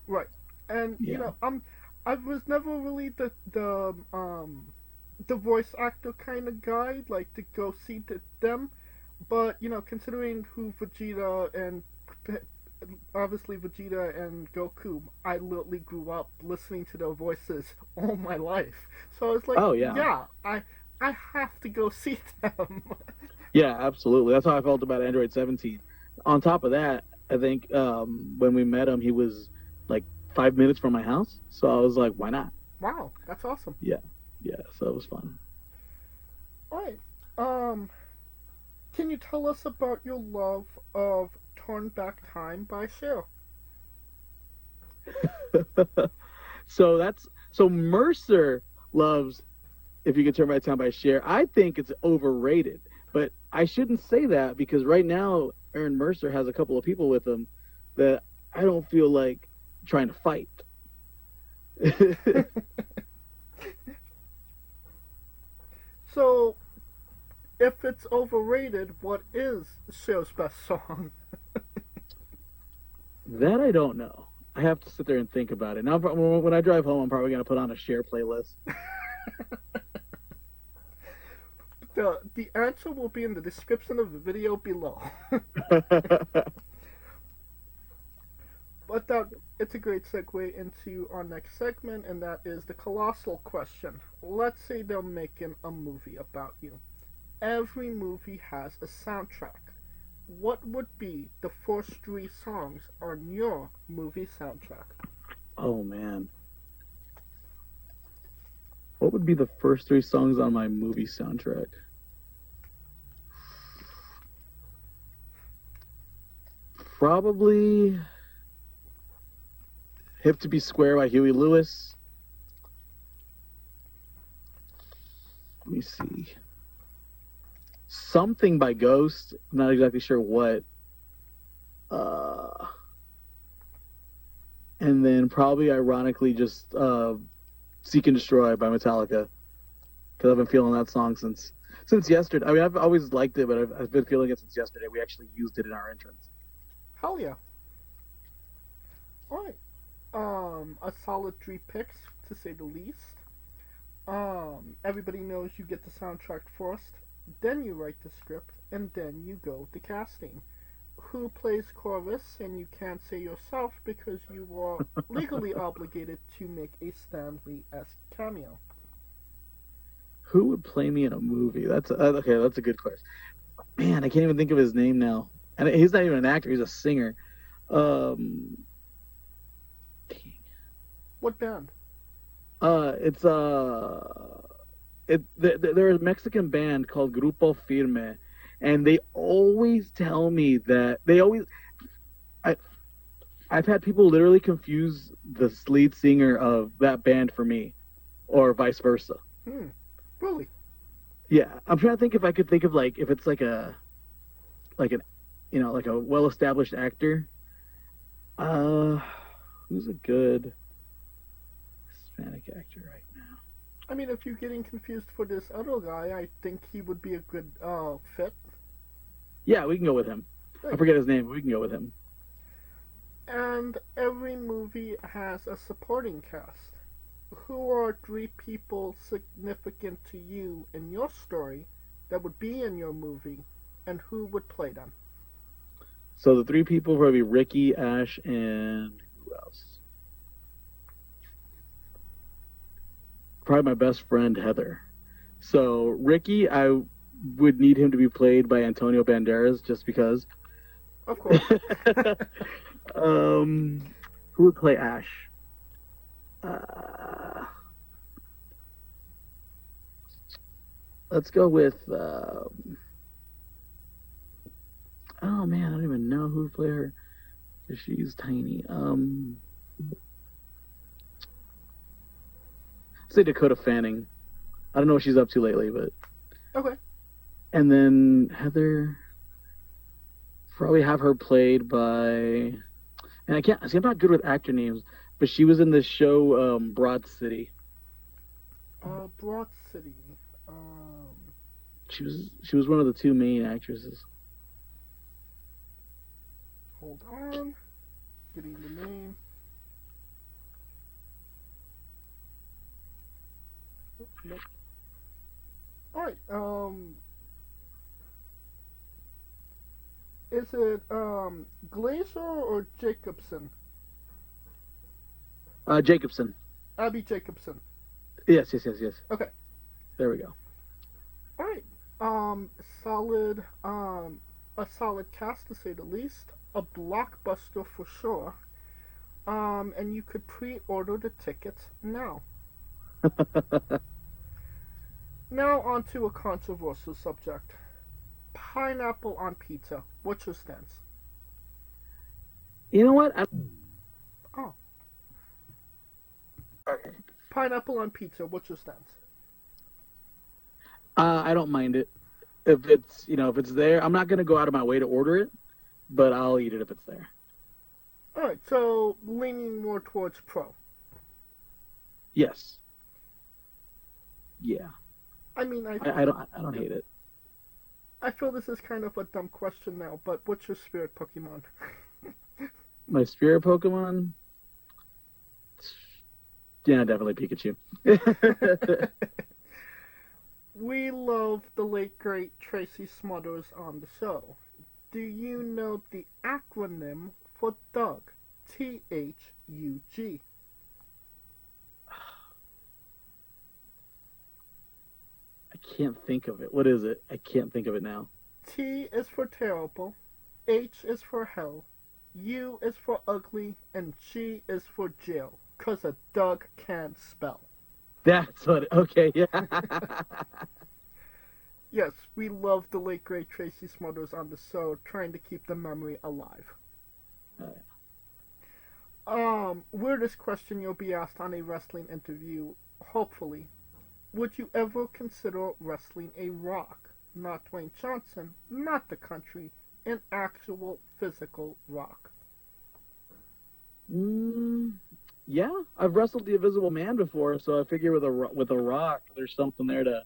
Right. And, yeah. I was never really the voice actor kind of guy, like to go see them. But, considering who Vegeta and Goku, I literally grew up listening to their voices all my life. So I was like, I have to go see them. Yeah, absolutely. That's how I felt about Android 17. On top of that, I think when we met him, he was like 5 minutes from my house. So I was like, why not? Wow, that's awesome. Yeah, so it was fun. All right. Can you tell us about your love of Turn Back Time by Cher. So Mercer loves If You Could Turn Back Time by Cher. I think it's overrated, but I shouldn't say that because right now Aaron Mercer has a couple of people with him that I don't feel like trying to fight. So, if it's overrated, what is Cher's best song? That I don't know. I have to sit there and think about it. Now, when I drive home, I'm probably going to put on a Cher playlist. The answer will be in the description of the video below. But it's a great segue into our next segment, and that is the colossal question. Let's say they're making a movie about you. Every movie has a soundtrack. What would be the first 3 songs on your movie soundtrack? Oh, man. What would be the first 3 songs on my movie soundtrack? Probably Hip to Be Square by Huey Lewis. Let me see. Something by Ghost. I'm not exactly sure what. And then probably, ironically, just Seek and Destroy by Metallica. Because I've been feeling that song since yesterday. I mean, I've always liked it, but I've been feeling it since yesterday. We actually used it in our entrance. Hell yeah. Alright. A solid 3 picks, to say the least. Everybody knows you get the soundtrack first, then you write the script, and then you go to casting. Who plays Corvus? And you can't say yourself because you are legally obligated to make a Stan Lee-esque cameo. Who would play me in a movie? That's a good question. Man, I can't even think of his name now. And he's not even an actor; he's a singer. What band? They're a Mexican band called Grupo Firme, and they always tell me that I've had people literally confuse the lead singer of that band for me, or vice versa. Really? Yeah, I'm trying to think if I could think of if it's like a well-established actor. Who's a good Hispanic actor right now? I mean, if you're getting confused for this other guy, I think he would be a good fit. Yeah, we can go with him. I forget his name, but we can go with him. And every movie has a supporting cast. Who are 3 people significant to you in your story that would be in your movie, and who would play them? So the 3 people would probably be Ricky, Ash, and who else? Probably my best friend, Heather. So Ricky, I would need him to be played by Antonio Banderas just because. Of course. Who would play Ash? Let's go with... oh, man, I don't even know who would play her. Because she's tiny. Say Dakota Fanning. I don't know what she's up to lately, but... Okay. And then Heather... Probably have her played by... And I'm not good with actor names, but she was in this show, Broad City. Broad City. She was one of the 2 main actresses. Hold on. Getting the name. Nope. Alright, is it, Glazer or Jacobson? Jacobson. Abby Jacobson. Yes. Okay. There we go. Alright, a solid cast to say the least. A blockbuster for sure. And you could pre-order the tickets now. Now on to a controversial subject. Pineapple on pizza. What's your stance? You know what? Oh. Pineapple on pizza, what's your stance? I don't mind it. If it's there, I'm not gonna go out of my way to order it, but I'll eat it if it's there. Alright, so leaning more towards pro. Yes. Yeah. I mean, I don't hate it. I feel this is kind of a dumb question now, but what's your spirit Pokemon? My spirit Pokemon? Yeah, definitely Pikachu. We love the late great Tracy Smothers on the show. Do you know the acronym for Doug? THUG. I can't think of it. What is it? I can't think of it now. T is for terrible, H is for hell, U is for ugly, and G is for jail. 'Cause a Doug can't spell. That's what. Okay, yeah. Yes, we love the late great Tracy Smothers on the show, trying to keep the memory alive. Weirdest question you'll be asked on a wrestling interview, hopefully. Would you ever consider wrestling a Rock? Not Dwayne Johnson, not the country, an actual physical Rock. Yeah, I've wrestled the Invisible Man before, so I figure with a Rock, there's something there to,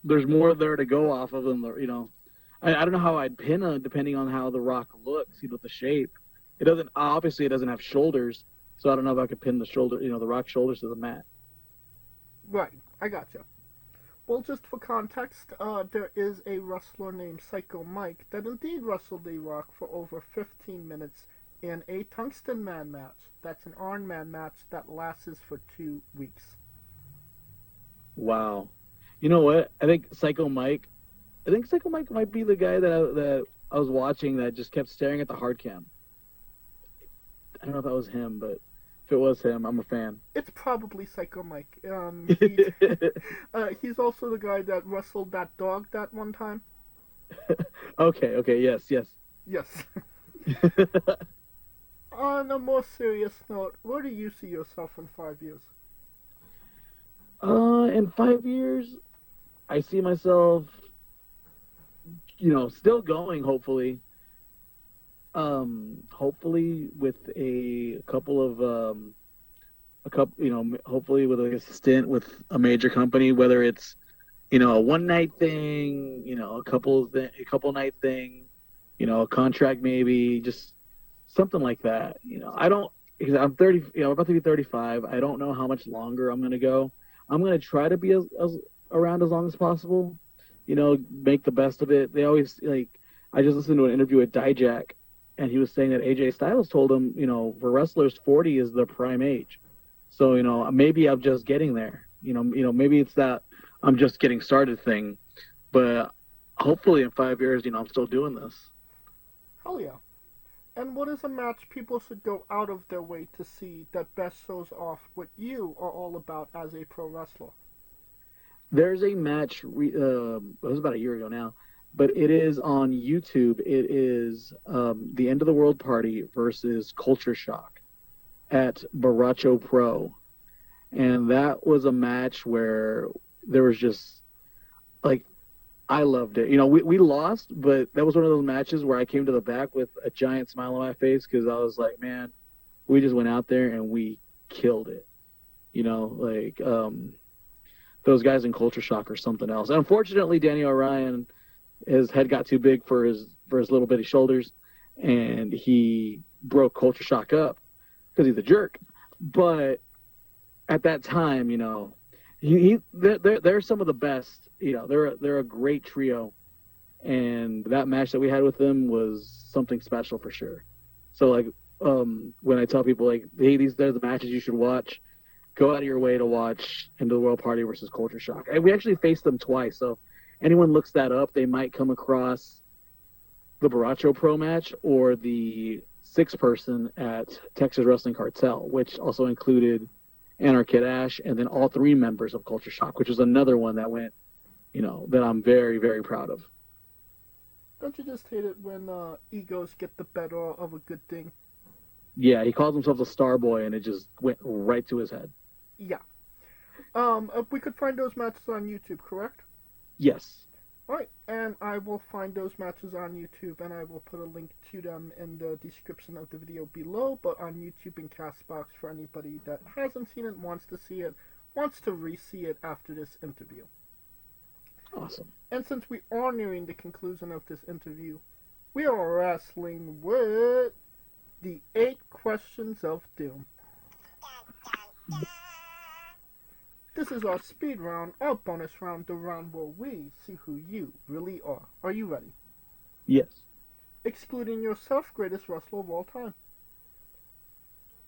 there's more there to go off of than I don't know how I'd pin him depending on how the Rock looks, the shape. It doesn't have shoulders, so I don't know if I could pin the shoulder, the Rock shoulders to the mat. Right, I gotcha. Well, just for context, there is a wrestler named Psycho Mike that indeed wrestled the Rock for over 15 minutes in a Tungsten Man match. That's an Iron Man match that lasts for 2 weeks. Wow. You know what? I think Psycho Mike might be the guy that I was watching that just kept staring at the hard cam. I don't know if that was him, but if it was him, I'm a fan. It's probably Psycho Mike. He's also the guy that wrestled that dog that one time. Okay, yes. Yes. On a more serious note, where do you see yourself in 5 years? In 5 years, I see myself, still going, hopefully. Hopefully with a couple of, hopefully with a stint with a major company, whether it's, a one-night thing, a couple night thing, a contract maybe, just something like that. Because I'm 30, I'm about to be 35. I don't know how much longer I'm going to go. I'm going to try to be as around as long as possible, make the best of it. They always, I just listened to an interview with Dijak, and he was saying that AJ Styles told him, for wrestlers, 40 is the prime age. So, maybe I'm just getting there. Maybe it's that I'm just getting started thing. But hopefully in 5 years, I'm still doing this. Hell yeah. And what is a match people should go out of their way to see that best shows off what you are all about as a pro wrestler? There's a match, it was about a year ago now, but it is on YouTube. It is the End of the World Party versus Culture Shock at Baracho Pro. And that was a match where there was just, I loved it. We lost, but that was one of those matches where I came to the back with a giant smile on my face because I was like, man, we just went out there and we killed it. Those guys in Culture Shock are something else. And unfortunately, Danny O'Ryan, his head got too big for his little bitty shoulders, and he broke Culture Shock up because he's a jerk. But at that time, they're some of the best. They're a great trio, and that match that we had with them was something special for sure. So when I tell people hey, they're the matches you should watch, go out of your way to watch End of the World Party versus Culture Shock. And we actually faced them twice, so anyone looks that up, they might come across the Baracho Pro match or the 6-person at Texas Wrestling Cartel, which also included Anarkid Ash and then all 3 members of Culture Shock, which is another one that went, that I'm very, very proud of. Don't you just hate it when egos get the better of a good thing? Yeah, he calls himself a star boy, and it just went right to his head. Yeah. We could find those matches on YouTube, correct? Yes. Alright, and I will find those matches on YouTube, and I will put a link to them in the description of the video below, but on YouTube and Castbox for anybody that hasn't seen it, wants to see it, wants to re-see it after this interview. Awesome. And since we are nearing the conclusion of this interview, we are wrestling with the 8 questions of doom. This is our speed round, our bonus round, the round where we see who you really are. Are you ready? Yes. Excluding yourself, greatest wrestler of all time.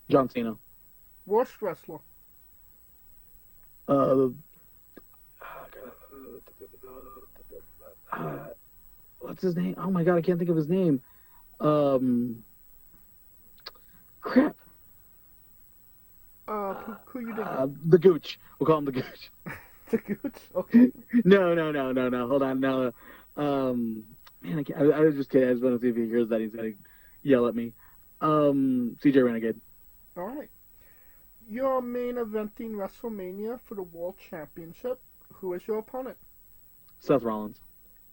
John Cena. Worst wrestler. What's his name? Oh my god, I can't think of his name. Crap. Who you think? The Gooch. We'll call him the Gooch. The Gooch? Okay. No. Hold on. No. Man, I was just kidding. I just want to see if he hears that. He's gonna yell at me. CJ Renegade. All right. You're main eventing WrestleMania for the World Championship. Who is your opponent? Seth Rollins.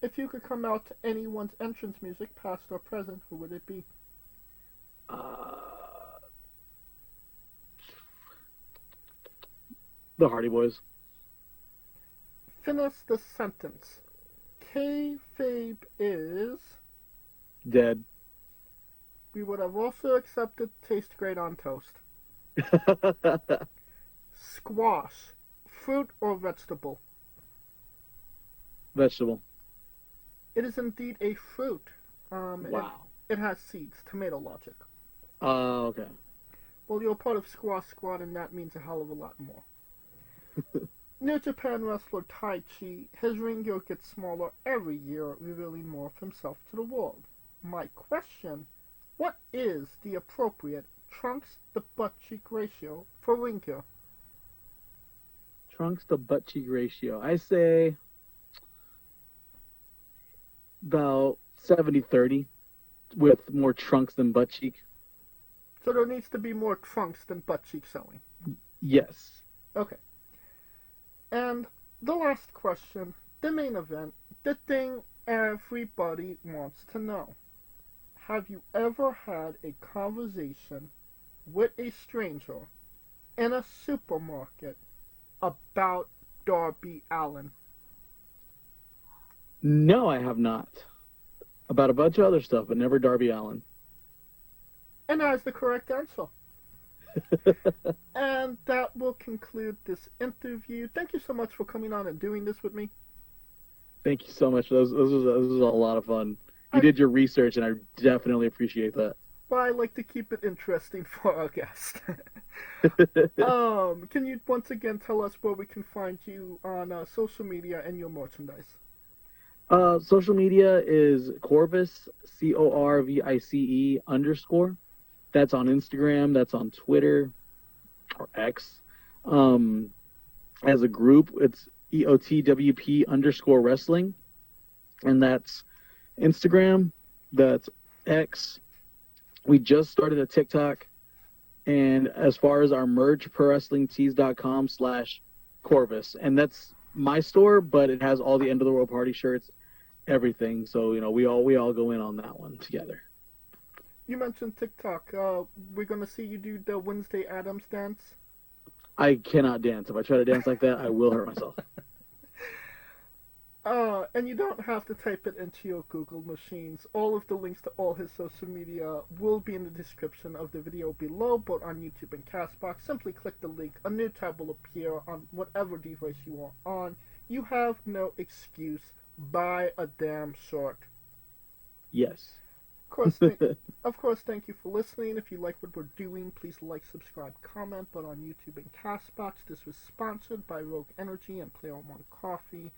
If you could come out to anyone's entrance music, past or present, who would it be? The Hardy Boys. Finish the sentence. Kayfabe is... Dead. We would have also accepted taste great on toast. Squash. Fruit or vegetable? Vegetable. It is indeed a fruit. Wow. It has seeds. Tomato logic. Okay. Well, you're part of Squash Squad, and that means a hell of a lot more. New Japan wrestler Tai Chi, his ring gear gets smaller every year, revealing more of himself to the world. My question, what is the appropriate trunks to butt cheek ratio for ring gear? Trunks to butt cheek ratio. I say about 70-30 with more trunks than butt cheek. So there needs to be more trunks than butt cheek showing. Yes. Okay. And the last question, the main event, the thing everybody wants to know. Have you ever had a conversation with a stranger in a supermarket about Darby Allin? No, I have not. About a bunch of other stuff, but never Darby Allin. And that is the correct answer. And that will conclude this interview. Thank you so much for coming on and doing this with me. Thank you so much. This was a lot of fun. You did your research, and I definitely appreciate that. Well, I like to keep it interesting for our guest. Can you once again tell us where we can find you on social media and your merchandise? Social media is Corvice, CORVICE _ That's on Instagram. That's on Twitter or X. As a group, it's EOTWP _ wrestling. And that's Instagram. That's X. We just started a TikTok. And as far as our merch, ProWrestlingTees.com /Corvice. And that's my store, but it has all the End of the World Party shirts, everything. So, we all go in on that one together. You mentioned TikTok. We're going to see you do the Wednesday Addams dance. I cannot dance. If I try to dance like that, I will hurt myself. And you don't have to type it into your Google machines. All of the links to all his social media will be in the description of the video below, both on YouTube and Castbox. Simply click the link. A new tab will appear on whatever device you are on. You have no excuse. Buy a damn shirt. Yes. Of course, thank you for listening. If you like what we're doing, please like, subscribe, comment. But on YouTube and Castbox, this was sponsored by Rogue Energy and Player One Coffee.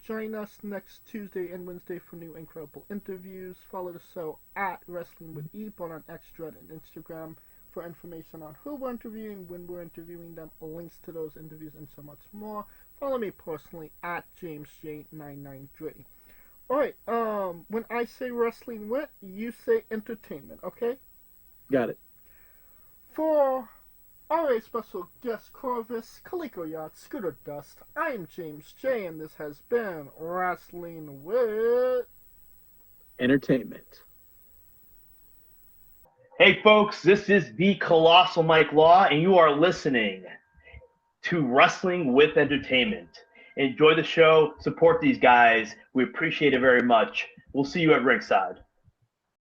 Join us next Tuesday and Wednesday for new incredible interviews. Follow the show at Wrestling with E, both on X, Thread, and Instagram for information on who we're interviewing, when we're interviewing them, links to those interviews, and so much more. Follow me personally at JamesJ993. Alright, when I say wrestling wit, you say entertainment, okay? Got it. For our special guest, Corvice, Kaliko Yacht, Scooter Dust, I'm James J, and this has been Wrestling with Entertainment. Hey folks, this is the Colossal Mike Law, and you are listening to Wrestling with Entertainment. Enjoy the show, support these guys. We appreciate it very much. We'll see you at ringside.